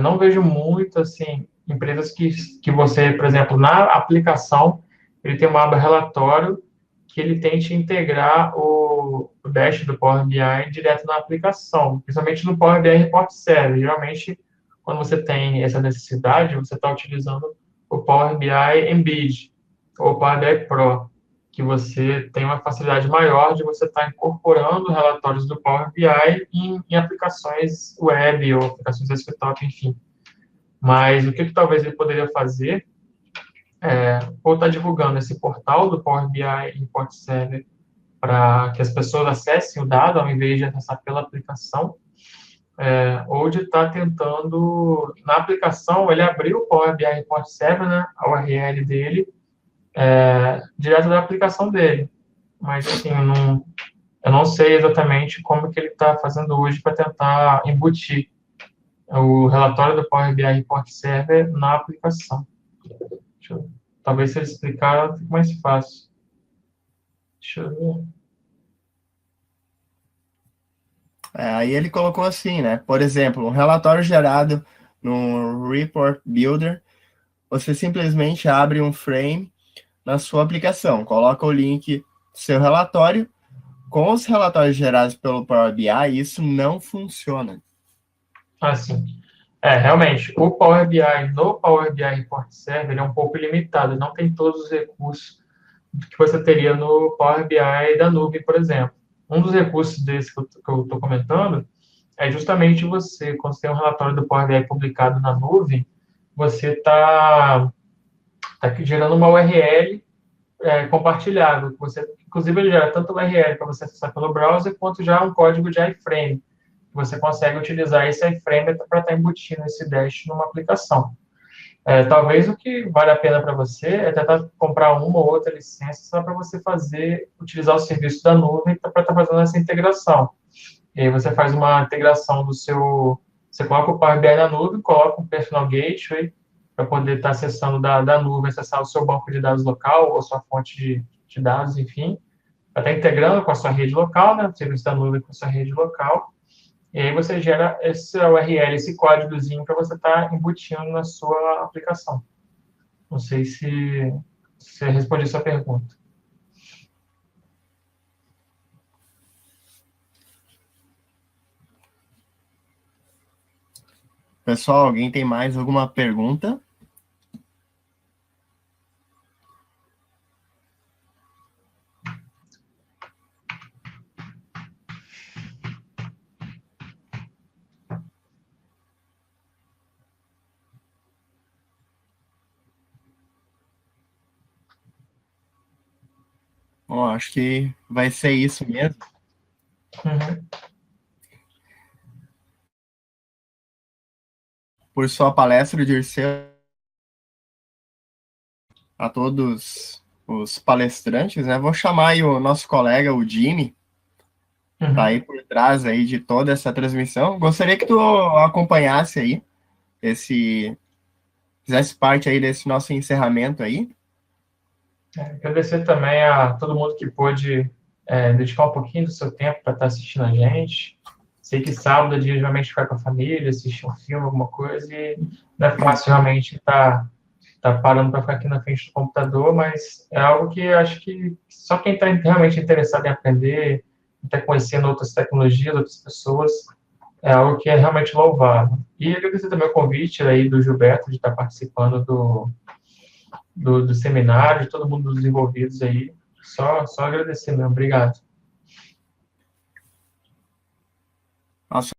Não vejo muito, assim, empresas que você, por exemplo, na aplicação, ele tem uma aba relatório, que ele tente integrar o dash do Power BI direto na aplicação, principalmente no Power BI Report Server. Geralmente, quando você tem essa necessidade, você está utilizando o Power BI Embed ou Power BI Pro, que você tem uma facilidade maior de você estar incorporando relatórios do Power BI em aplicações web ou aplicações desktop, enfim. Mas o que talvez ele poderia fazer ou estar divulgando esse portal do Power BI Import Server para que as pessoas acessem o dado ao invés de acessar pela aplicação, ou de estar tentando, na aplicação, ele abrir o Power BI Import Server, né, a URL dele, direto da aplicação dele. Mas, assim, eu não sei exatamente como que ele está fazendo hoje para tentar embutir o relatório do Power BI Report Server na aplicação. Talvez se ele explicar, fique mais fácil. Deixa eu ver. Aí ele colocou assim, né? Por exemplo, um relatório gerado no Report Builder, você simplesmente abre um frame na sua aplicação, coloca o link do seu relatório. Com os relatórios gerados pelo Power BI, isso não funciona. Sim. Realmente, o Power BI no Power BI Report Server é um pouco limitado, não tem todos os recursos que você teria no Power BI da nuvem, por exemplo. Um dos recursos desse que eu estou comentando é justamente você, quando você tem um relatório do Power BI publicado na nuvem, você está gerando uma URL compartilhável. Inclusive, ele gera tanto URL para você acessar pelo browser, quanto já um código de iframe. Você consegue utilizar esse iframe para estar embutindo esse dash numa aplicação. Talvez o que vale a pena para você é tentar comprar uma ou outra licença só para você utilizar o serviço da nuvem para estar fazendo essa integração. E aí você faz uma integração você coloca o Power BI na nuvem, coloca um personal gateway para poder estar acessando da nuvem, acessar o seu banco de dados local ou sua fonte de dados, enfim, para estar integrando com a sua rede local, né, o serviço da nuvem com a sua rede local. E aí você gera esse URL, esse códigozinho para você estar embutindo na sua aplicação. Não sei se eu respondi a sua pergunta. Pessoal, alguém tem mais alguma pergunta? Bom, acho que vai ser isso mesmo. Uhum. Por sua palestra, Dirceu, a todos os palestrantes, né? Vou chamar aí o nosso colega, o Jimmy, tá aí por trás aí de toda essa transmissão. Gostaria que tu acompanhasse aí fizesse parte aí desse nosso encerramento aí. Agradecer também a todo mundo que pôde dedicar um pouquinho do seu tempo para estar assistindo a gente. Sei que sábado é dia de realmente ficar com a família, assistir um filme, alguma coisa, e não é fácil realmente estar parando para ficar aqui na frente do computador, mas é algo que eu acho que só quem está realmente interessado em aprender, está conhecendo outras tecnologias, outras pessoas, é algo que é realmente louvável. E agradecer também o convite aí do Gilberto de estar participando do seminário, de todo mundo dos envolvidos aí. Só agradecer mesmo. Obrigado. Nossa,